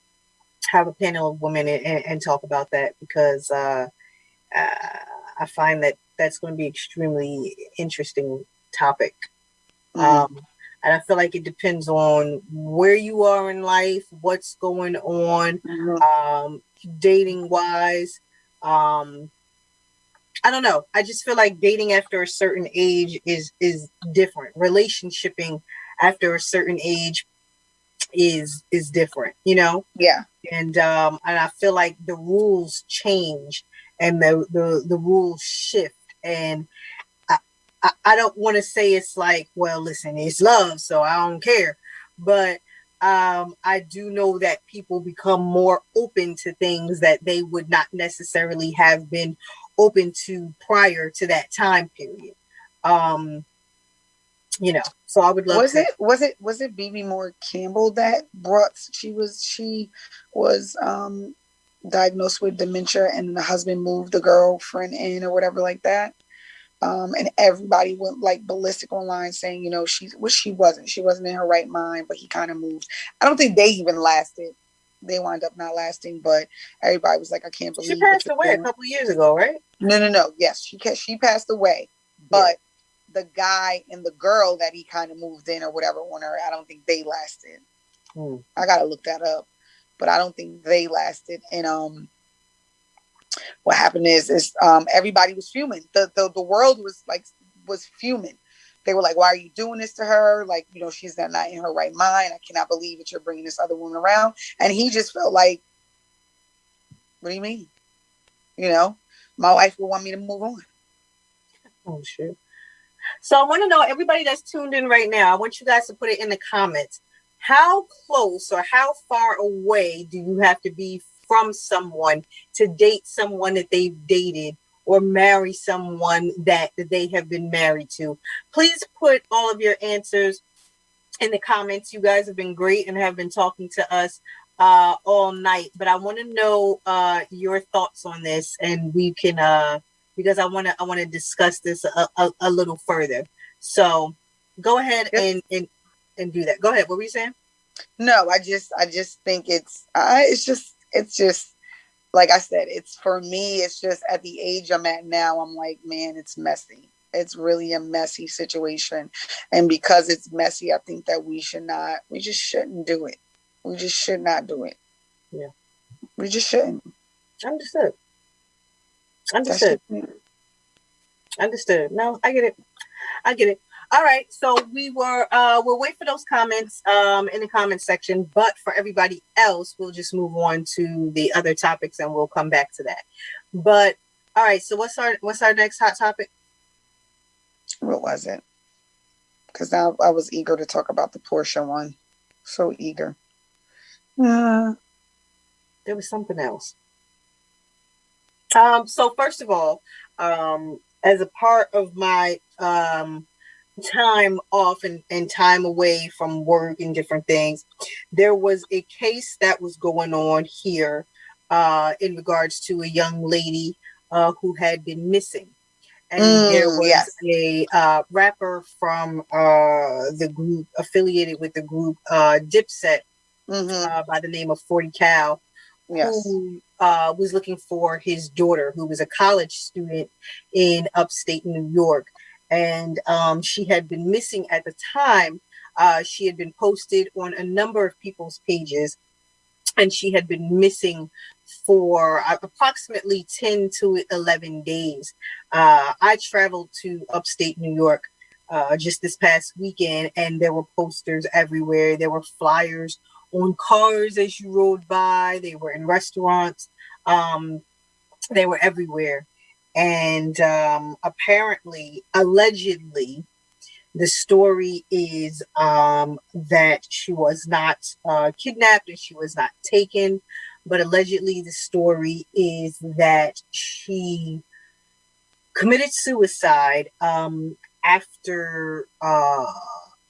Speaker 3: have a panel of women and talk about that because I find that that's going to be extremely interesting topic.
Speaker 13: Mm-hmm.
Speaker 3: And I feel like it depends on where you are in life, what's going on, dating wise. I don't know. I just feel like dating after a certain age is different. Relationshiping after a certain age is different, you know?
Speaker 13: Yeah.
Speaker 3: And I feel like the rules change and the rules shift. And I don't want to say it's like, well, listen, it's love, so I don't care. But I do know that people become more open to things that they would not necessarily have been open to prior to that time period. You know, so I would love
Speaker 13: was it BB Moore Campbell that she was diagnosed with dementia, and the husband moved the girlfriend in or whatever like that. And everybody went like ballistic online saying, you know, she wasn't in her right mind, but he kind of moved. I don't think they even lasted. They wound up not lasting, but everybody was like, I can't believe
Speaker 3: she passed away a couple years ago, right?
Speaker 13: No. Yes, she passed away, but the guy and the girl that he kind of moved in or whatever on her, I don't think they lasted. I gotta look that up, but I don't think they lasted. And what happened is everybody was fuming. The world was fuming. They were like, why are you doing this to her? Like, you know, she's not in her right mind. I cannot believe that you're bringing this other woman around. And he just felt like, what do you mean? You know, my wife will want me to move on.
Speaker 3: Oh, shit. So I want to know, everybody that's tuned in right now, I want you guys to put it in the comments. How close or how far away do you have to be from someone to date someone that they've dated or marry someone that they have been married to? Please put all of your answers in the comments. You guys have been great and have been talking to us all night, but I want to know your thoughts on this, and we can because I want to discuss this a little further. So go ahead and do that. Go ahead. What were you saying?
Speaker 13: No, I just think it's just like I said, it's for me, it's just at the age I'm at now, I'm like, man, it's messy. It's really a messy situation. And because it's messy, I think that we just shouldn't do it. We just should not do it.
Speaker 3: Yeah.
Speaker 13: We just shouldn't.
Speaker 3: Understood. No, I get it. All right. So we'll wait for those comments in the comment section. But for everybody else, we'll just move on to the other topics and we'll come back to that. But all right. So what's our next hot topic?
Speaker 13: What was it? Because now I was eager to talk about the Porsche one. So eager.
Speaker 3: There was something else. So first of all, as a part of my time off and time away from work and different things, there was a case that was going on here in regards to a young lady who had been missing. And there was a rapper from the group affiliated with the group Dipset by the name of 40 Cal, who was looking for his daughter, who was a college student in upstate New York. And she had been missing at the time. She had been posted on a number of people's pages, and she had been missing for approximately 10 to 11 days. I traveled to upstate New York just this past weekend, and there were posters everywhere. There were flyers on cars as you rode by. They were in restaurants. They were everywhere. And apparently, allegedly, the story is that she was not kidnapped and she was not taken. But allegedly, the story is that she committed suicide after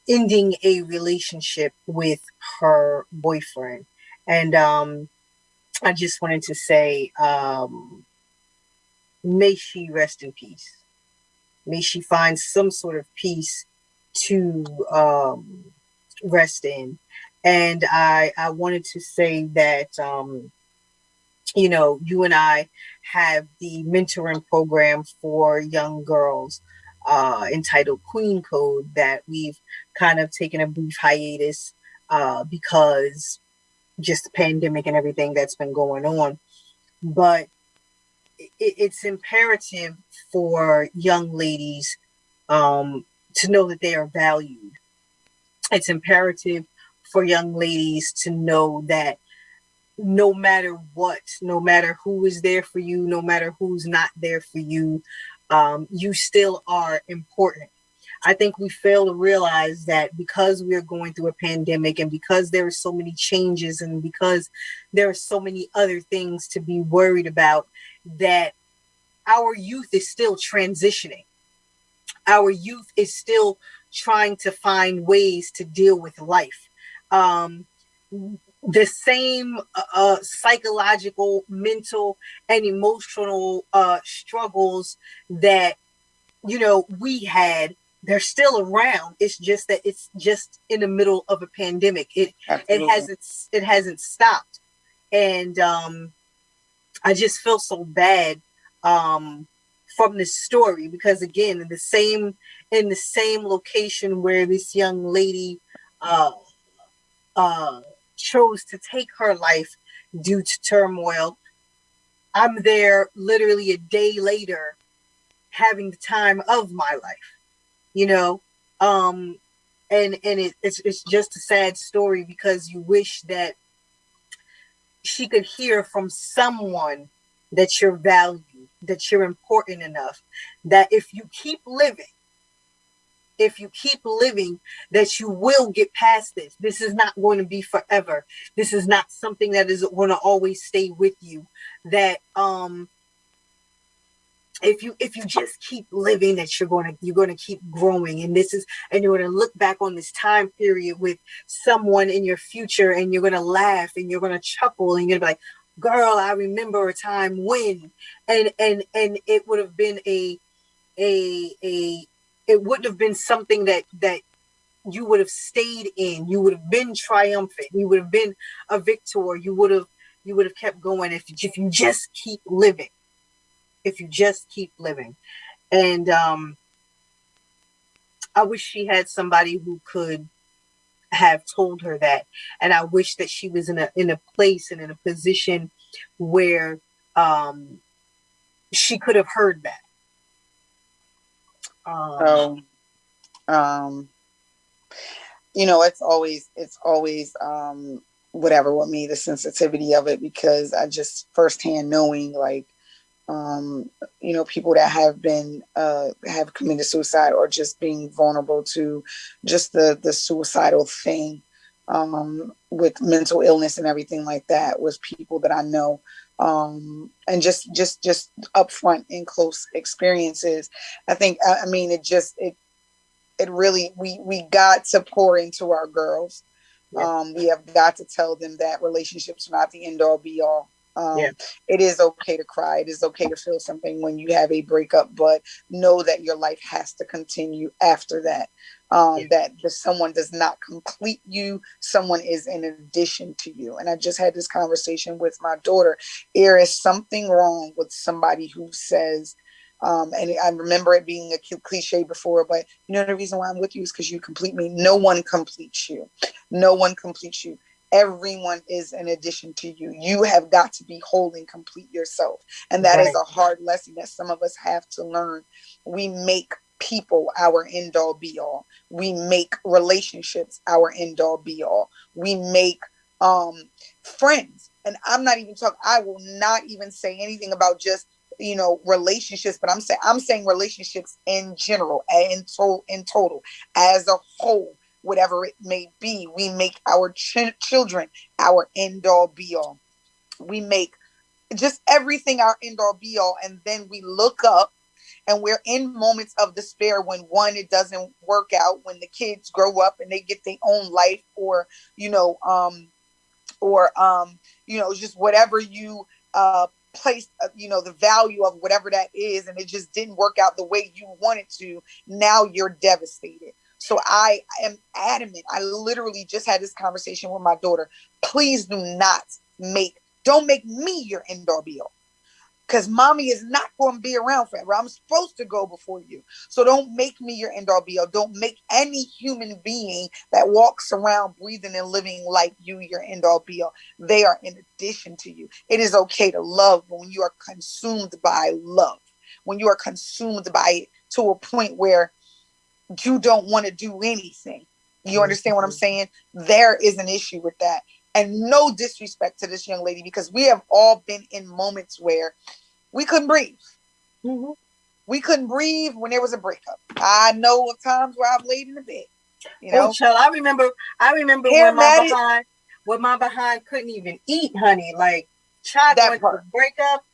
Speaker 3: ending a relationship with her boyfriend. And I just wanted to say, may she rest in peace. May she find some sort of peace to rest in. And I wanted to say that, you know, you and I have the mentoring program for young girls entitled Queen Code that we've kind of taken a brief hiatus because just the pandemic and everything that's been going on. But it's imperative for young ladies to know that they are valued it's imperative for young ladies to know that no matter what, no matter who is there for you, no matter who's not there for you, you still are important. I think we fail to realize that because we're going through a pandemic and because there are so many changes and because there are so many other things to be worried about, that our youth is still transitioning. Our youth is still trying to find ways to deal with life. The same psychological, mental, and emotional struggles that, you know, we had, they're still around. It's just that it's just in the middle of a pandemic. It hasn't stopped. And I just feel so bad from this story, because again, in the same location where this young lady chose to take her life due to turmoil, I'm there literally a day later having the time of my life, you know. And it's just a sad story, because you wish that she could hear from someone that you're valued, that you're important enough, that if you keep living, that you will get past this. This is not going to be forever. This is not something that is going to always stay with you. That if you just keep living, that you're going to keep growing, and you're going to look back on this time period with someone in your future, and you're going to laugh and you're going to chuckle, and you're going to be like, girl, I remember a time when, and it would have been it wouldn't have been something that you would have stayed in. You would have been triumphant. You would have been a victor. You would have kept going if you just keep living. If you just keep living. And I wish she had somebody who could have told her that. And I wish that she was in a place and in a position where she could have heard that.
Speaker 13: You know, it's always whatever with me, the sensitivity of it, because I just firsthand knowing, like, you know, people that have been have committed suicide, or just being vulnerable to just the suicidal thing, with mental illness and everything like that, was people that I know, and just upfront and close experiences. I think, I mean, it really, we got to pour into our girls. We have got to tell them that relationships are not the end all be all. It is okay to cry. It is okay to feel something when you have a breakup, but know that your life has to continue after that. That someone does not complete you. Someone is in addition to you. And I just had this conversation with my daughter. There is something wrong with somebody who says, and I remember it being a cliche before, but you know, the reason why I'm with you is because you complete me. No one completes you. No one completes you. Everyone is an addition to you. You have got to be whole and complete yourself. And that is a hard lesson that some of us have to learn. We make people our end all be all. We make relationships our end all be all. We make friends. And I'm not even talking, I will not even say anything about just, you know, relationships, but I'm saying relationships in general, in total, as a whole. Whatever it may be, we make our children our end all be all. We make just everything our end all be all. And then we look up and we're in moments of despair when it doesn't work out, when the kids grow up and they get their own life, or, you know, just whatever you place, you know, the value of whatever that is, and it just didn't work out the way you wanted to. Now you're devastated. So I am adamant. I literally just had this conversation with my daughter. Please don't make me your end all be all. Because mommy is not going to be around forever. I'm supposed to go before you. So don't make me your end all be all. Don't make any human being that walks around breathing and living like you your end all be all. They are in addition to you. It is okay to love when you are consumed by love. When you are consumed by it to a point where you don't want to do anything. You understand what I'm saying? There is an issue with that. And no disrespect to this young lady, because we have all been in moments where we couldn't breathe.
Speaker 3: Mm-hmm.
Speaker 13: We couldn't breathe when there was a breakup. I know of times where I've laid in the bed. You know,
Speaker 3: child, I remember when my behind couldn't even eat, honey. Like, child, going through a breakup,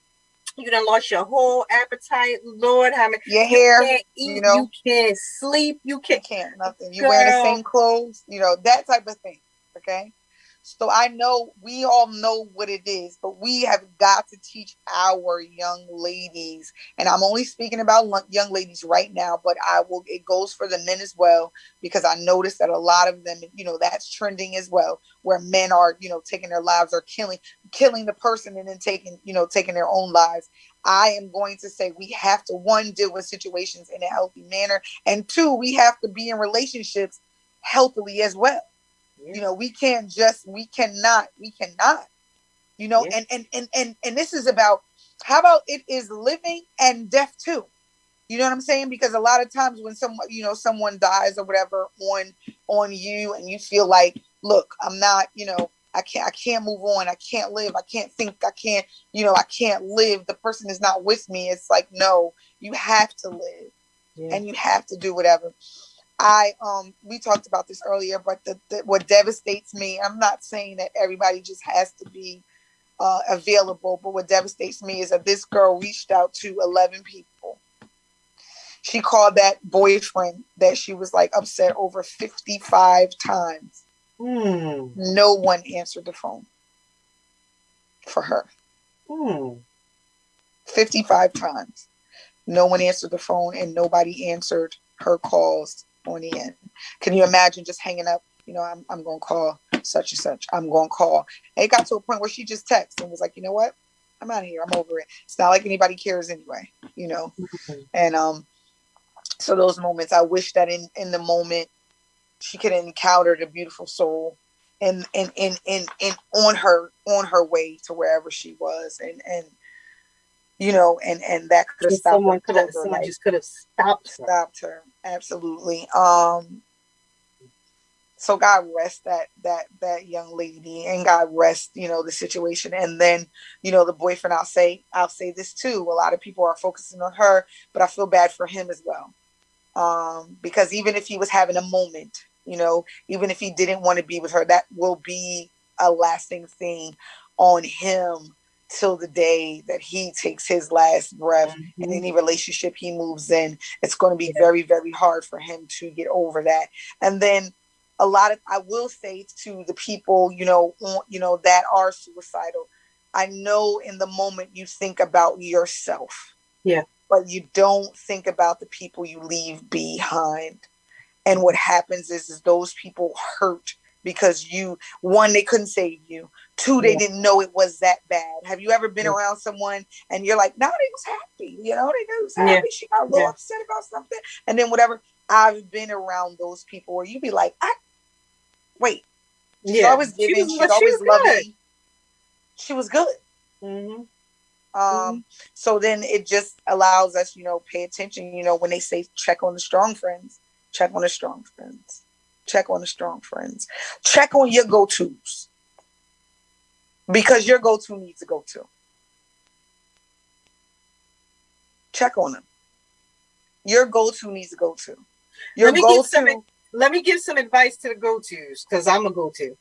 Speaker 3: you done lost your whole appetite. Lord, how many?
Speaker 13: Your hair,
Speaker 3: you can't eat, you can't sleep, you can't
Speaker 13: nothing. You wearing the same clothes, that type of thing. Okay. So I know we all know what it is, but we have got to teach our young ladies, and I'm only speaking about young ladies right now, but it goes for the men as well, because I noticed that a lot of them, that's trending as well, where men are, taking their lives or killing the person and then taking their own lives. I am going to say we have to, one, deal with situations in a healthy manner, and two, we have to be in relationships healthily as well. We cannot, and this is about, how about it is living and death too? You know what I'm saying? Because a lot of times when someone dies or whatever on you, and you feel like, look, I'm not, I can't move on. I can't live. I can't think. I can't live. The person is not with me. It's like, no, you have to live and you have to do whatever. We talked about this earlier, but what devastates me, I'm not saying that everybody just has to be available, but what devastates me is that this girl reached out to 11 people. She called that boyfriend that she was like upset over 55 times. No one answered the phone for her. 55 times. No one answered the phone, and nobody answered her calls on the end. Can you imagine just hanging up? I'm going to call such and such. I'm going to call. And it got to a point where she just texted and was like, you know what? I'm out of here. I'm over it. It's not like anybody cares anyway, And so those moments, I wish that in the moment she could encounter the beautiful soul and on her way to wherever she was, and that could have stopped her.
Speaker 3: Someone just could have stopped her.
Speaker 13: Absolutely. So God rest that young lady, and God rest, the situation. And then, the boyfriend, I'll say this too. A lot of people are focusing on her, but I feel bad for him as well. Because even if he was having a moment, even if he didn't want to be with her, that will be a lasting thing on him till the day that he takes his last breath. In any relationship he moves in, it's going to be very, very hard for him to get over that. And then I will say to the people, that are suicidal, I know in the moment you think about yourself, but you don't think about the people you leave behind. And what happens is those people hurt because one, they couldn't save you. Two, they didn't know it was that bad. Have you ever been around someone and you're like, no, they was happy. They was happy. She got a little upset about something. And then whatever. I've been around those people where you be like, wait. She's always giving. She's always loving. She was good. So then it just allows us, pay attention, when they say check on the strong friends, check on the strong friends, check on the strong friends, check on your go-tos, because your go-to needs a go-to. Check on them. Your go-to needs a go-to.
Speaker 3: Let me give some advice to the go-tos, because I'm a go-to.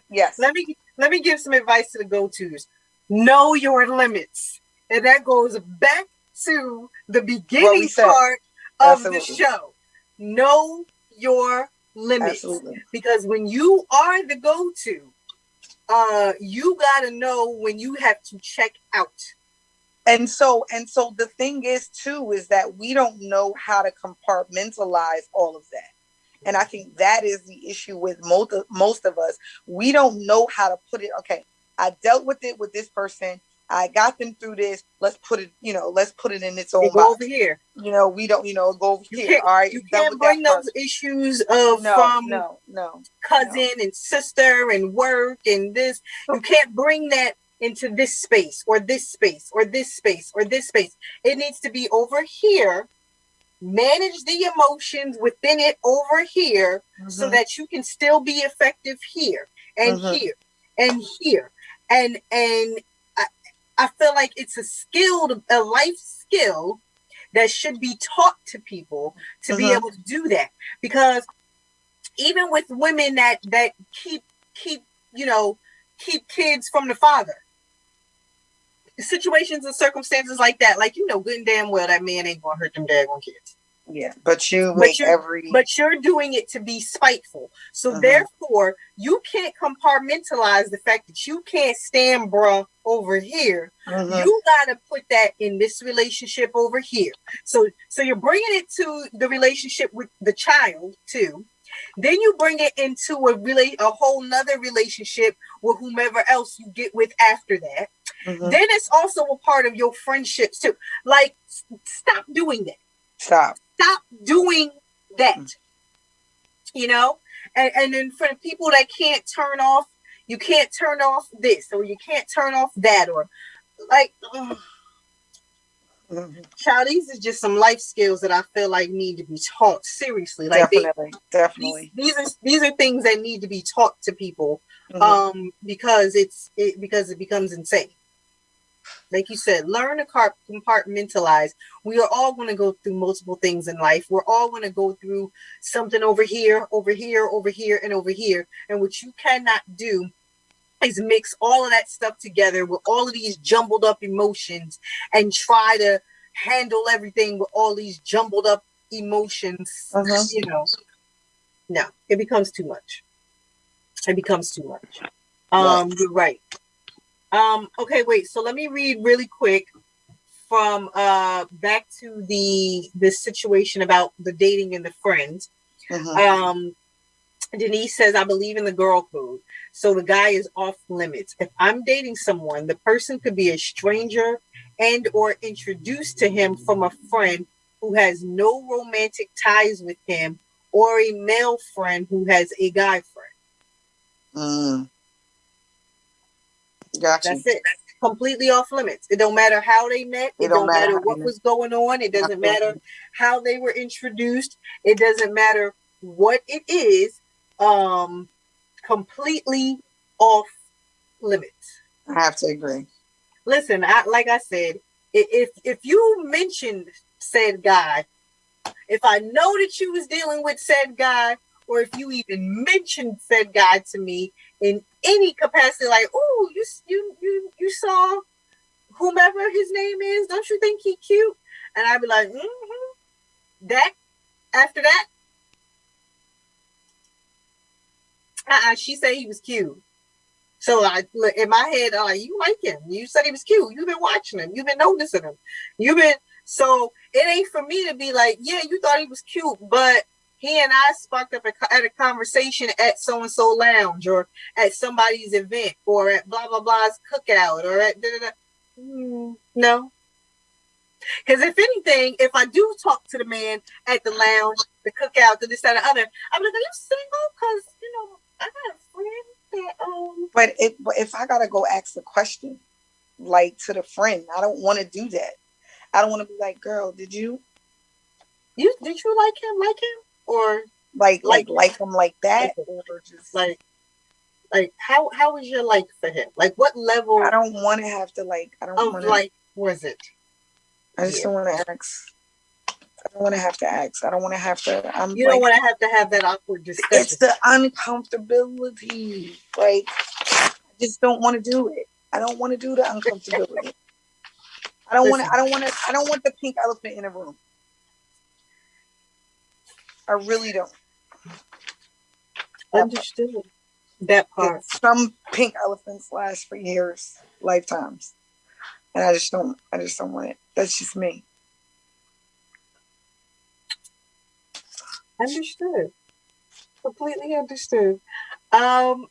Speaker 13: Yes.
Speaker 3: Let me give some advice to the go-tos. Know your limits. And that goes back to the beginning part of the show. Know your limits. Absolutely. Because when you are the go-to, you got to know when you have to check out.
Speaker 13: And so the thing is too, is that we don't know how to compartmentalize all of that. And I think that is the issue with most of us. We don't know how to put it. Okay, I dealt with it with this person. I got them through this. Let's put it in its own box.
Speaker 3: Go over here.
Speaker 13: We don't, go over here. All right.
Speaker 3: You can't bring those issues of cousin and sister and work and this. You can't bring that into this space or this space or this space or this space. It needs to be over here manage the emotions within it over here so that you can still be effective here and here and here. And I feel like it's a life skill that should be taught to people to be able to do that. Because even with women that keep kids from the father, situations and circumstances like that, like, you know good and damn well that man ain't gonna hurt them daggone kids.
Speaker 13: Yeah, but you're doing it to be spiteful. So therefore, you can't compartmentalize the fact that you can't stand bruh over here. You gotta put that in this relationship over here. So you're bringing it to the relationship with the child too. Then you bring it into a whole nother relationship with whomever else you get with after that. Then it's also a part of your friendships too. Like, stop doing that. Stop doing that. You know? And then for the people that can't turn off, you can't turn off this, or you can't turn off that, or like, child, these are just some life skills that I feel like need to be taught seriously. Like, definitely. These are things that need to be taught to people, because it becomes insane. Like you said, learn to compartmentalize. We are all going to go through multiple things in life. We're all going to go through something over here, over here, over here, and over here. And what you cannot do is mix all of that stuff together with all of these jumbled up emotions and try to handle everything with all these jumbled up emotions. You know, no, it becomes too much. You're right. Okay, wait. So let me read really quick from back to the situation about the dating and the friends. Denise says, I believe in the girl code. So the guy is off limits. If I'm dating someone, the person could be a stranger and or introduced to him from a friend who has no romantic ties with him, or a male friend who has a guy friend. Gotcha. That's it. Completely off limits. It don't matter how they met. It don't matter what was going on. It doesn't matter how they were introduced. It doesn't matter what it is. Completely off limits. I have to agree.
Speaker 3: Listen, like I said, if you mentioned said guy, if I know that you was dealing with said guy, or if you even mentioned said guy to me in any capacity, like, oh, you saw whomever his name is, don't you think he cute? And I'd be like, that after that, she said he was cute. So I look in my head, I'm like, you like him. You said he was cute. You've been watching him. You've been noticing him. So it ain't for me to be like, yeah, you thought he was cute, but he and I sparked up at a conversation at so-and-so lounge, or at somebody's event, or at blah, blah, blah's cookout, or at da-da-da. No. Because if anything, if I do talk to the man at the lounge, the cookout, the this, that, and the other, I'm like, are you single? Because, I got a friend that,
Speaker 13: But if I got to go ask the question, like, to the friend, I don't want to do that. I don't want to be like, girl, did you like him? Or like him like that, or just like how was your like for him? Like, what level? I don't want to have to like. I don't want to like. Was it? I just don't want to ask. I don't want to have to ask. I don't want to have to. You don't want to have that awkward discussion. It's the uncomfortability. Like, I just don't want to do it. I don't want to do the uncomfortability. I don't want the pink elephant in the room. I really don't. Understood that part. Some pink elephants last for years, lifetimes, and I just don't want it. That's just me. Understood. Completely understood.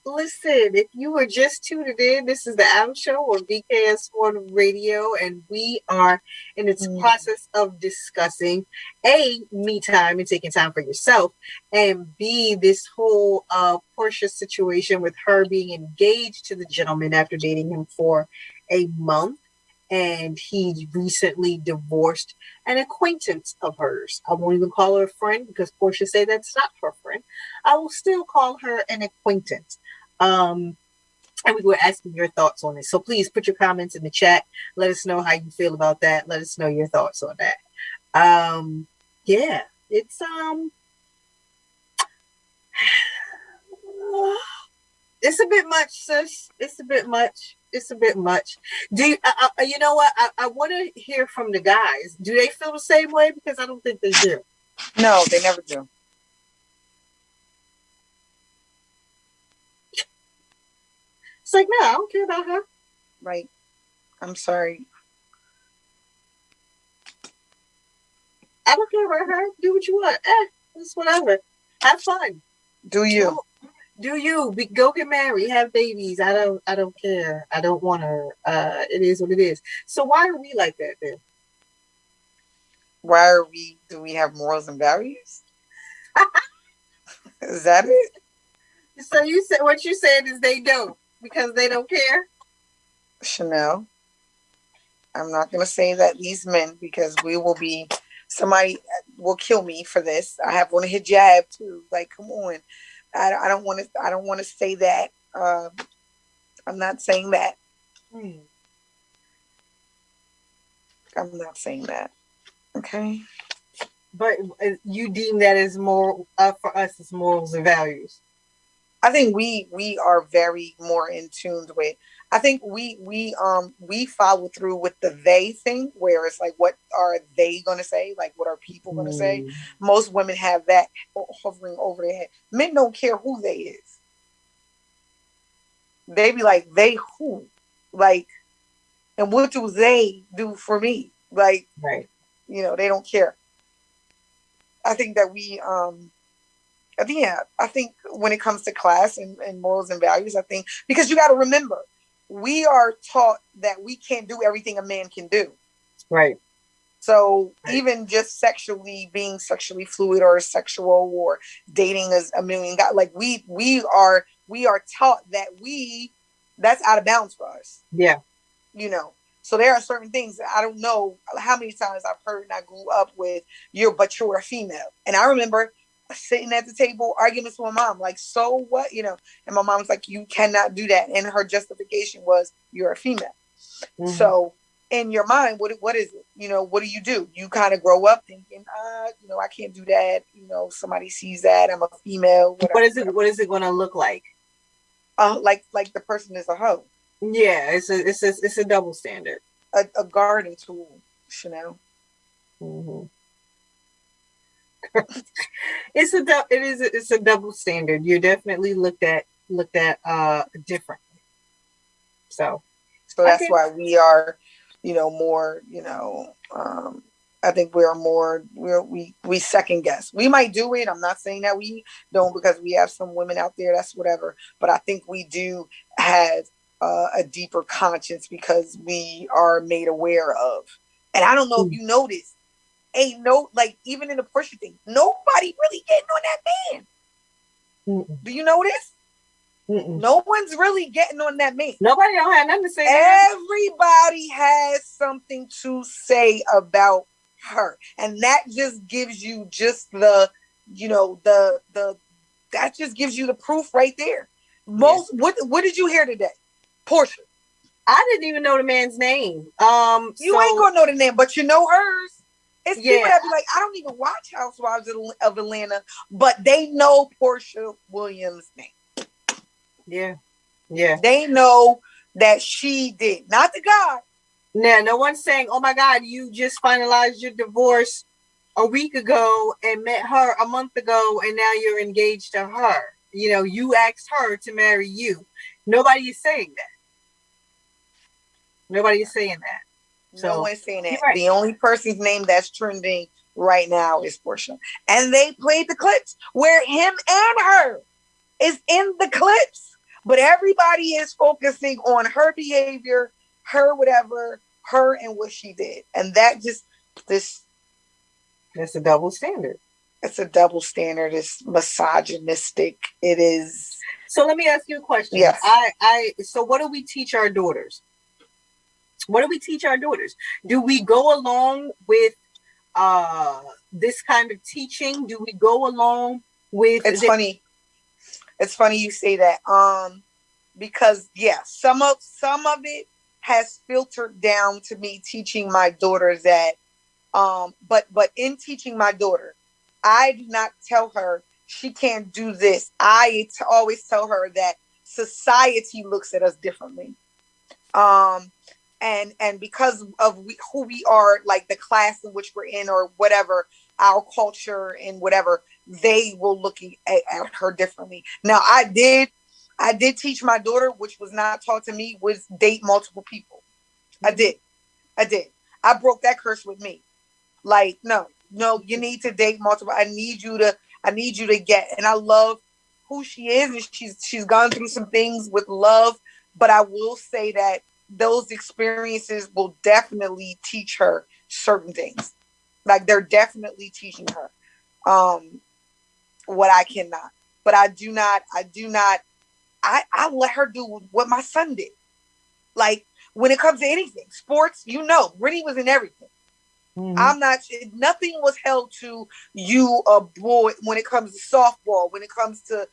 Speaker 13: Listen, if you were just tuning in, this is the Am Show on BKS1 Radio, and we are in its process of discussing A, me time and taking time for yourself, and B, this whole Porsche situation with her being engaged to the gentleman after dating him for a month,
Speaker 3: and he recently divorced an acquaintance of hers. I won't even call her a friend because Porsche said that's not her friend. I will still call her an acquaintance. And we were asking your thoughts on it. So please put your comments in the chat. Let us know how you feel about that. Let us know your thoughts on that. Yeah, it's it's a bit much, sis. It's a bit much. It's a bit much. Do you, you know what? I want to hear from the guys. Do they feel the same way? Because I don't think they do.
Speaker 13: No, they never do.
Speaker 3: It's like, no, I don't care about her.
Speaker 13: Right. I'm sorry.
Speaker 3: I don't care about her. Do what you want. It's whatever. Have fun.
Speaker 13: Do you?
Speaker 3: Do you? Go get married. Have babies. I don't care. I don't want her. It is what it is. So why are we like that then?
Speaker 13: Why are we? Do we have morals and values? Is that it?
Speaker 3: So you said what you said is they don't because they don't care.
Speaker 13: Chanel, I'm not going to say that these men because we will be. Somebody will kill me for this. I have on a hijab too. Like, come on. I don't want to. I don't want to say that. I'm not saying that. I'm not saying that. Okay.
Speaker 3: But you deem that as more for us as morals and values.
Speaker 13: I think we are very more in tune with. I think we follow through with the they thing, where it's like, what are they gonna say? Like, what are people gonna say? Most women have that hovering over their head. Men don't care who they is. They be like, they who? Like, and what do they do for me? Like,
Speaker 3: right.
Speaker 13: You know, they don't care. I think that I think when it comes to class and morals and values, I think, because you got to remember, we are taught that we can't do everything a man can do.
Speaker 3: Right.
Speaker 13: So even just being sexually fluid or sexual or dating as a million guys, like we are taught that that's out of bounds for us.
Speaker 3: Yeah.
Speaker 13: You know, so there are certain things that I don't know how many times I've heard and I grew up with, you're a female. And I remember sitting at the table, arguments with my mom, like, so what, you know, and my mom's like, you cannot do that. And her justification was, you're a female. Mm-hmm. So in your mind, what is it? You know, what do? You kind of grow up thinking, you know, I can't do that. You know, somebody sees that I'm a female. Whatever.
Speaker 3: What is it going to look like?
Speaker 13: Like the person is a hoe.
Speaker 3: Yeah, it's a double standard.
Speaker 13: A garden tool, Chanel.
Speaker 3: Mm-hmm. It's a double standard. You're definitely looked at differently. So
Speaker 13: that's why we are, you know, more, you know, I think we are more, we second guess. We might do it. I'm not saying that we don't, because we have some women out there that's whatever, but I think we do have a deeper conscience because we are made aware of. And I don't know if you noticed, like, even in the Porsche thing, nobody really getting on that man. Mm-mm. Do you notice? Mm-mm. No one's really getting on that man.
Speaker 3: Nobody don't have nothing to say.
Speaker 13: Everybody has something to say about her, and that just gives you just the, you know, that just gives you the proof right there. What did you hear today? Porsche.
Speaker 3: I didn't even know the man's name.
Speaker 13: You ain't gonna know the name, but you know hers. It's people that be like, I don't even watch Housewives of Atlanta, but they know Porsche Williams' name.
Speaker 3: Yeah. Yeah.
Speaker 13: They know that she did, not the guy.
Speaker 3: No one's saying, oh my God, you just finalized your divorce a week ago and met her a month ago and now you're engaged to her. You know, you asked her to marry you. Nobody is saying that. Nobody is saying that. So,
Speaker 13: no one's saying that.
Speaker 3: Right.
Speaker 13: The only person's name that's trending right now is Porsche. And they played the clips where him and her is in the clips. But everybody is focusing on her behavior, her whatever, her and what she did. And that
Speaker 3: that's a double standard.
Speaker 13: It's a double standard. It's misogynistic. It is.
Speaker 3: So let me ask you a question.
Speaker 13: Yes.
Speaker 3: So what do we teach our daughters? what do we teach our daughters? Do we go along with this kind of teaching? Do we go along with?
Speaker 13: It's funny. It's funny you say that. Because some of it has filtered down to me teaching my daughters that. But in teaching my daughter, I do not tell her she can't do this. I always tell her that society looks at us differently. And because of who we are, like the class in which we're in or whatever, our culture and whatever, they will look at her differently. Now, I did teach my daughter, which was not taught to me, was date multiple people. I did. I broke that curse with me. Like, no, you need to date multiple. I need you to get, and I love who she is, and she's gone through some things with love, but I will say that those experiences will definitely teach her certain things. Like, they're definitely teaching her what I cannot. But I let her do what my son did. Like, when it comes to anything, sports, Brittany was in everything. Mm-hmm. Nothing was held to you, a boy, when it comes to softball, when it comes to,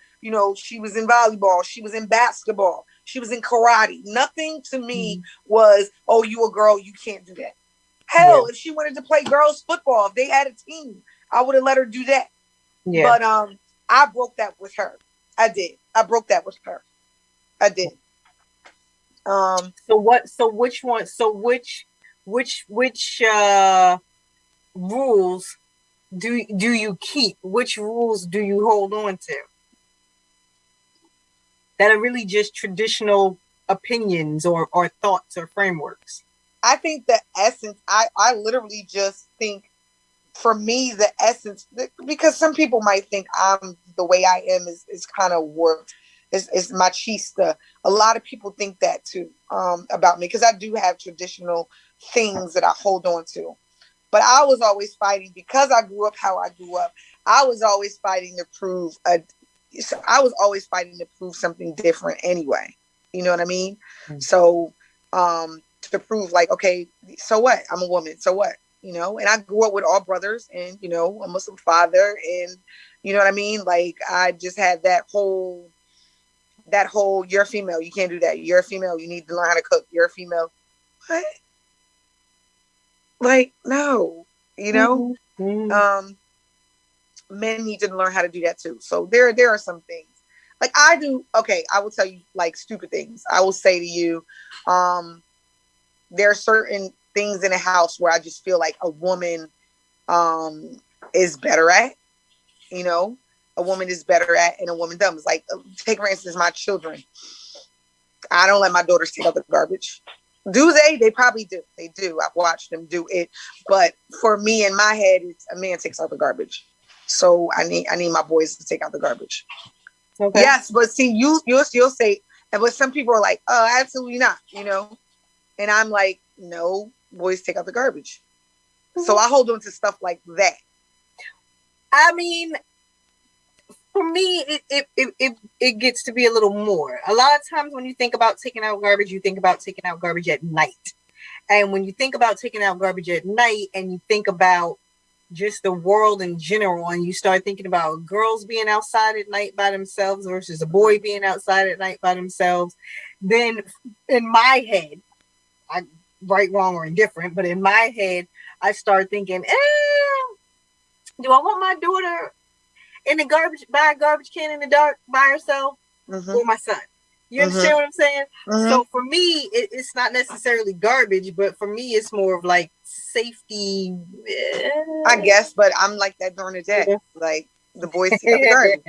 Speaker 13: she was in volleyball, she was in basketball, she was in karate. Nothing to me was, oh, you a girl, you can't do that. Hell, if she wanted to play girls football, if they had a team, I would have let her do that. Yeah. But I broke that with her. I did. I broke that with her. I did. Which rules do you keep? Which rules do you hold on to? That are really just traditional opinions or thoughts or frameworks. I think the essence, I literally just think, for me, the essence, because some people might think I'm the way I am is kind of warped. It's machista. A lot of people think that too about me, because I do have traditional things that I hold on to. But I was always fighting, because I grew up how I grew up. I was always fighting to prove something different anyway. You know what I mean? Mm-hmm. So to prove, like, okay, so what? I'm a woman. So what? And I grew up with all brothers, and a Muslim father, and you know what I mean? Like, I just had that whole, you're a female, you can't do that. You're a female, you need to learn how to cook. You're a female. What? Like, no, Mm-hmm. Men need to learn how to do that too. So there are some things. Like, I do, okay, I will tell you, like, stupid things. I will say to you, there are certain things in a house where I just feel like a woman is better at, a woman is better at, and a woman doesn't. Like, take for instance, my children. I don't let my daughters take out the garbage. Do they? They probably do. They do. I've watched them do it. But for me, in my head, it's a man takes out the garbage. So I need my boys to take out the garbage. Okay. Yes, but see, you'll say, but some people are like, oh, absolutely not, And I'm like, no, boys take out the garbage. Mm-hmm. So I hold on to stuff like that. I mean, for me, it gets to be a little more. A lot of times when you think about taking out garbage, you think about taking out garbage at night. And when you think about taking out garbage at night, and you think about just the world in general, and you start thinking about girls being outside at night by themselves versus a boy being outside at night by themselves, then in my head, right, wrong, or indifferent, but in my head, I start thinking, do I want my daughter in the garbage, by a garbage can in the dark by herself, mm-hmm. or my son? You understand mm-hmm. what I'm saying? Mm-hmm. So for me, it's not necessarily garbage, but for me, it's more of like safety. I guess, but I'm like that during the day. Like, the boys take out the garbage.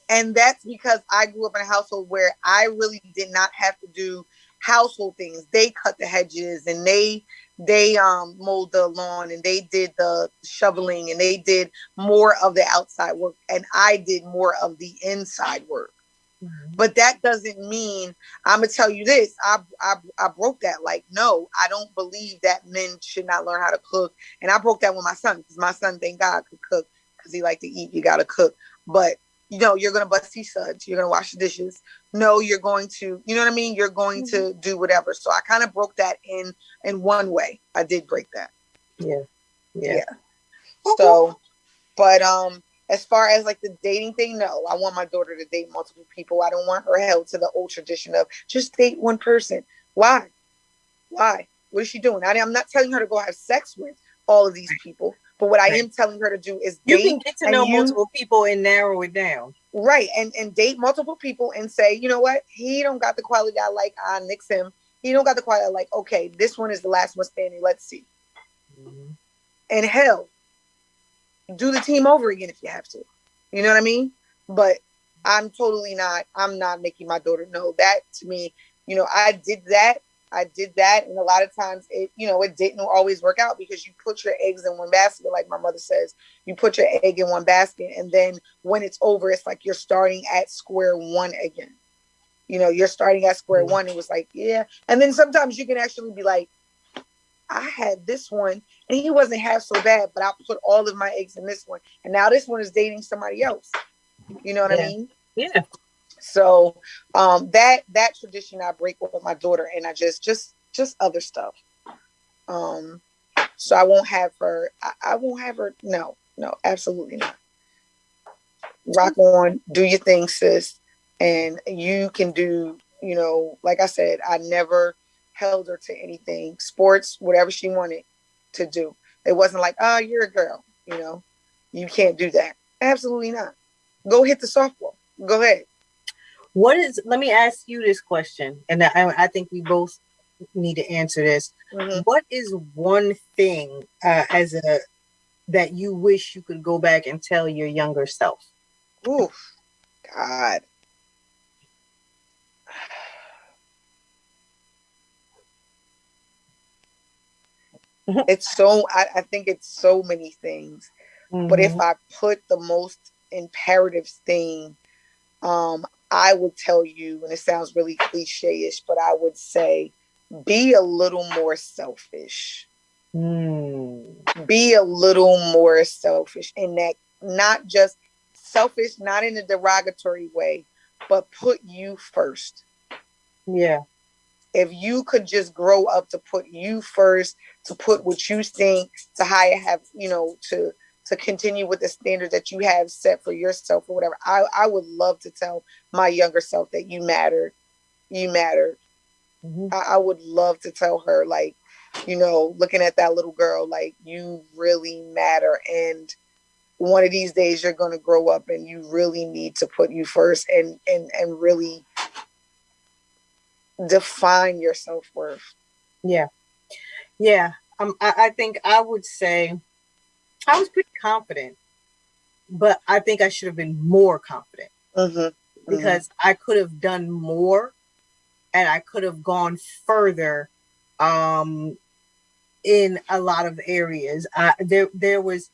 Speaker 13: And that's because I grew up in a household where I really did not have to do household things. They cut the hedges, and they mowed the lawn, and they did the shoveling, and they did more of the outside work, and I did more of the inside work. Mm-hmm. But that doesn't mean, I'm gonna tell you this, I broke that. Like, no, I don't believe that men should not learn how to cook. And I broke that with my son, because my son, thank God, could cook, because he liked to eat. You gotta cook. But No, you're going to bust these suds. You're going to wash the dishes. No, you're going to, you know what I mean? You're going to do whatever. So I kind of broke that in one way. I did break that.
Speaker 3: Yeah.
Speaker 13: So, but as far as like the dating thing, no, I want my daughter to date multiple people. I don't want her held to the old tradition of just date one person. Why? What is she doing? I'm not telling her to go have sex with all of these people. But what I am telling her to do is
Speaker 3: you
Speaker 13: date.
Speaker 3: You can get to know multiple people and narrow it down.
Speaker 13: Right. And date multiple people and say, you know what? He don't got the quality I like. I nix him. He don't got the quality I like. Okay, this one is the last one standing. Let's see. Mm-hmm. And hell, do the team over again if you have to. You know what I mean? But I'm not making my daughter know that. To me, I did that. And a lot of times it didn't always work out because you put your eggs in one basket. Like my mother says, you put your egg in one basket. And then when it's over, it's like you're starting at square one again. You're starting at square one. It was like, yeah. And then sometimes you can actually be like, I had this one and he wasn't half so bad, but I put all of my eggs in this one. And now this one is dating somebody else. You know what I mean?
Speaker 3: Yeah.
Speaker 13: So that tradition I break with my daughter, and I just other stuff. So I won't have her. I won't have her. No, absolutely not. Rock on, do your thing, sis, and you can do. Like I said, I never held her to anything. Sports, whatever she wanted to do. It wasn't like, oh, you're a girl. You can't do that. Absolutely not. Go hit the softball. Go ahead.
Speaker 3: Let me ask you this question, and I think we both need to answer this. Mm-hmm. What is one thing that you wish you could go back and tell your younger self?
Speaker 13: Ooh, God. It's so, I think it's so many things, but if I put the most imperative thing, I would tell you, and it sounds really cliche-ish, but I would say, be a little more selfish. Be a little more selfish in that, not just selfish, not in a derogatory way, but put you first.
Speaker 3: Yeah.
Speaker 13: If you could just grow up to put you first, to put what you think, to have, to continue with the standard that you have set for yourself or whatever. I would love to tell my younger self that you mattered. You mattered. Mm-hmm. I would love to tell her, like, looking at that little girl, like, you really matter. And one of these days you're going to grow up and you really need to put you first and really define your self-worth.
Speaker 3: Yeah. Yeah. I think I would say I was pretty confident, but I think I should have been more confident because I could have done more and I could have gone further in a lot of areas. There was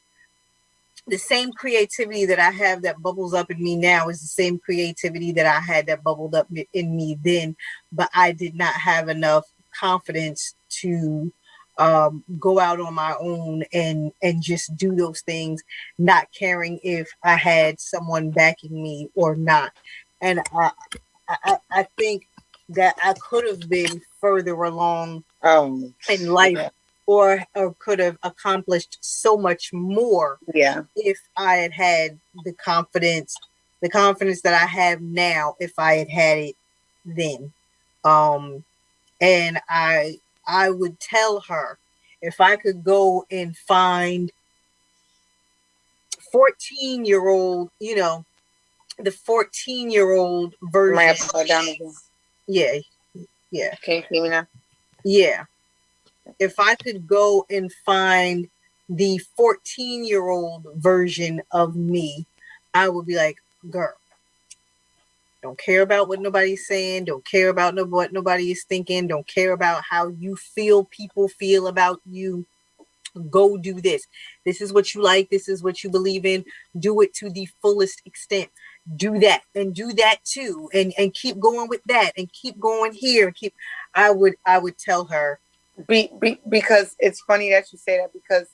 Speaker 3: the same creativity that I have that bubbles up in me now is the same creativity that I had that bubbled up in me then, but I did not have enough confidence to go out on my own and just do those things, not caring if I had someone backing me or not. And I think that I could have been further along in life or could have accomplished so much more if I had had the confidence that I have now if I had had it then. And I would tell her if I could go and find 14-year-old, the 14-year-old version.
Speaker 13: Might have to slow down again.
Speaker 3: Yeah.
Speaker 13: Can you see me now?
Speaker 3: Yeah. If I could go and find the 14-year-old version of me, I would be like, girl, don't care about what nobody's saying. Don't care about what nobody is thinking. Don't care about how people feel about you. Go do this. This is what you like. This is what you believe in. Do it to the fullest extent. Do that and do that too. And keep going with that and keep going here. I would tell her.
Speaker 13: Because it's funny that you say that, because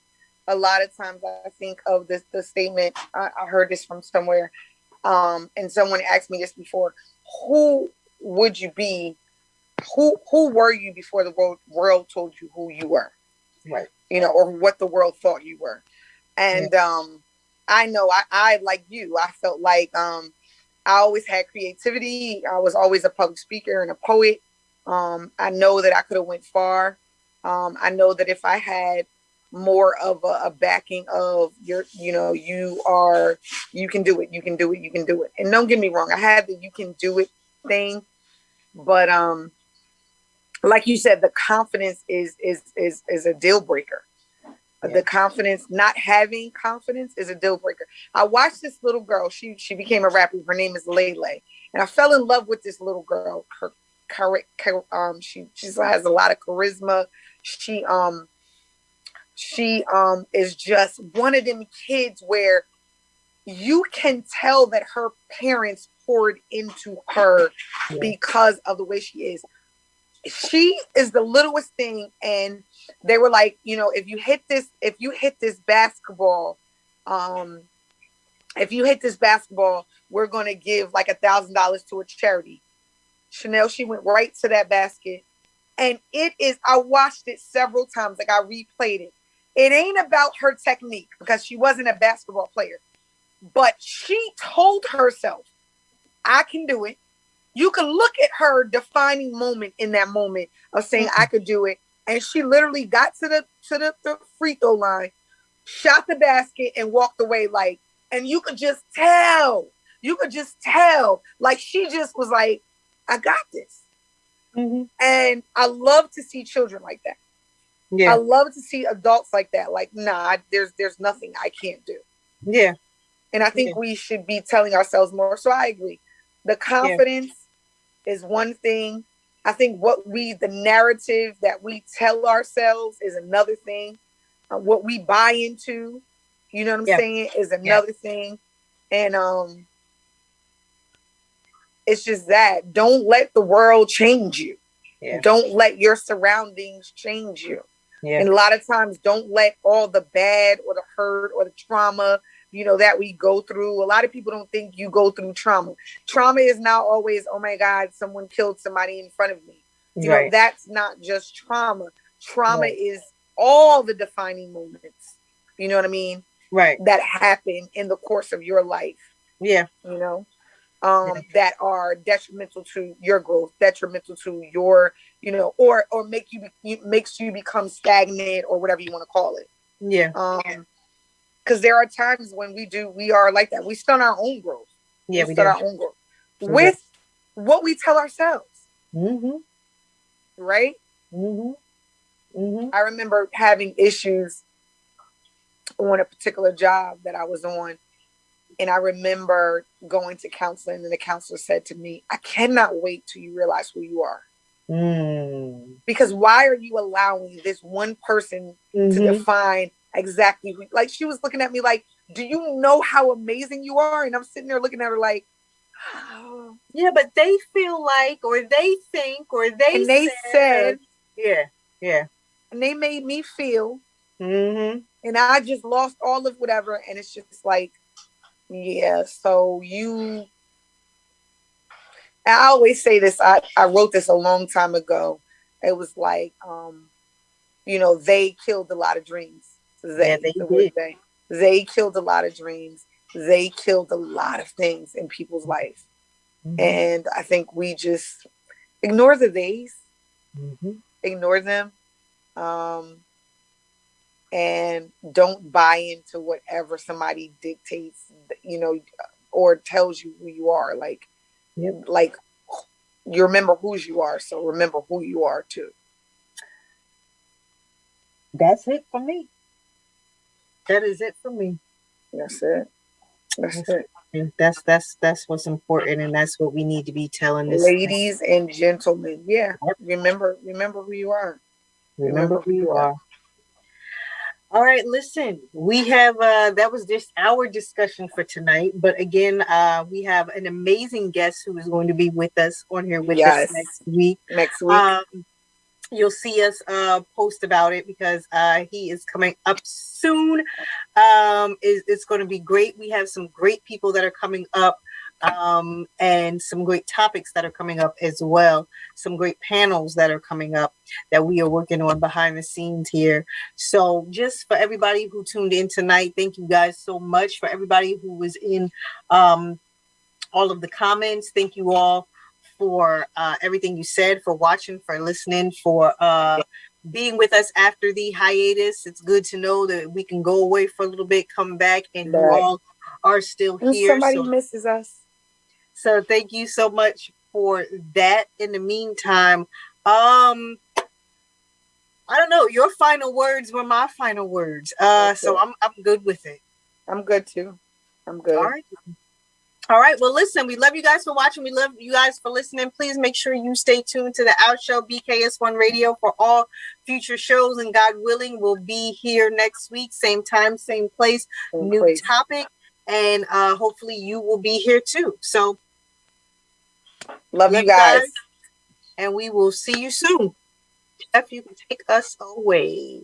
Speaker 13: a lot of times I think of the statement, I heard this from somewhere. And someone asked me this before, who would you be? Who were you before the world told you who you were?
Speaker 3: Right.
Speaker 13: Or what the world thought you were. And I know I like you, I felt like I always had creativity. I was always a public speaker and a poet. I know that I could have went far. I know that if I had more of a backing of you can do it. And don't get me wrong, I had the you can do it thing, but like you said, the confidence is a deal breaker. The confidence, not having confidence, is a deal breaker. I watched this little girl. She became a rapper. Her name is Lele, and I fell in love with this little girl. She has a lot of charisma. She is just one of them kids where you can tell that her parents poured into her because of the way she is. She is the littlest thing, and they were like, if you hit this basketball, we're going to give like $1,000 to a charity. Chanel, she went right to that basket, and I watched it several times. Like, I replayed it. It ain't about her technique because she wasn't a basketball player, but she told herself, I can do it. You can look at her defining moment in that moment of saying, I could do it. And she literally got to the free throw line, shot the basket, and walked away and you could just tell. Like, she just was like, I got this. Mm-hmm. And I love to see children like that. Yeah. I love to see adults like that. Like, nah, there's nothing I can't do. Yeah. And I think we should be telling ourselves more. So I agree. The confidence is one thing. I think the narrative that we tell ourselves is another thing. What we buy into, you know what I'm saying, is another thing. And it's just that. Don't let the world change you. Yeah. Don't let your surroundings change you. Yeah. And a lot of times, don't let all the bad or the hurt or the trauma, that we go through. A lot of people don't think you go through trauma. Trauma is not always, oh my God, someone killed somebody in front of me. You know, that's not just trauma. Trauma is all the defining moments, you know what I mean? Right. That happen in the course of your life. Yeah. That are detrimental to your growth, detrimental to your, or makes you become stagnant or whatever you want to call it. Yeah. Because there are times when we are like that. We stunt our own growth. Yeah, we stunt our own growth with what we tell ourselves. Mm-hmm. Right? Mm-hmm. Mm-hmm. I remember having issues on a particular job that I was on. And I remember going to counseling, and the counselor said to me, I cannot wait till you realize who you are. Mm. Because why are you allowing this one person to define exactly who, like, she was looking at me like, do you know how amazing you are? And I'm sitting there looking at her like, oh.
Speaker 3: Yeah, but they feel like, or they think, or they
Speaker 13: said,
Speaker 3: yeah.
Speaker 13: And they made me feel, and I just lost all of whatever. And it's just like, yeah, so I always say this, I wrote this a long time ago. It was like, they killed a lot of dreams. They killed a lot of dreams. They killed a lot of things in people's life. Mm-hmm. And I think we just ignore the days, ignore them, and don't buy into whatever somebody dictates, or tells you who you are. Like, like, you remember whose you are, so remember who you are too.
Speaker 3: That's it for me. That is it for me.
Speaker 13: That's it. That's it.
Speaker 3: And that's what's important, and that's what we need to be telling this,
Speaker 13: ladies and gentlemen. Yeah, remember who you are.
Speaker 3: Remember who you are. All right, listen, we have, that was just our discussion for tonight. But again, we have an amazing guest who is going to be with us on here with us next week. You'll see us post about it because he is coming up soon. It's going to be great. We have some great people that are coming up and some great topics that are coming up as well. Some great panels that are coming up that we are working on behind the scenes here. So just for everybody who tuned in tonight, thank you guys so much. For everybody who was in all of the comments, thank you all for everything you said, for watching, for listening, for being with us after the hiatus. It's good to know that we can go away for a little bit, come back, and you all are still here.
Speaker 13: Somebody misses us.
Speaker 3: So thank you so much for that. In the meantime, I don't know. Your final words were my final words. So I'm good with it.
Speaker 13: I'm good too. I'm good.
Speaker 3: All right. Well, listen, we love you guys for watching. We love you guys for listening. Please make sure you stay tuned to the Out Show, BKS1 Radio, for all future shows. And God willing, we'll be here next week. Same time, same place, new topic. And hopefully you will be here too. So
Speaker 13: love you guys.
Speaker 3: And we will see you soon. Jeff, you can take us away.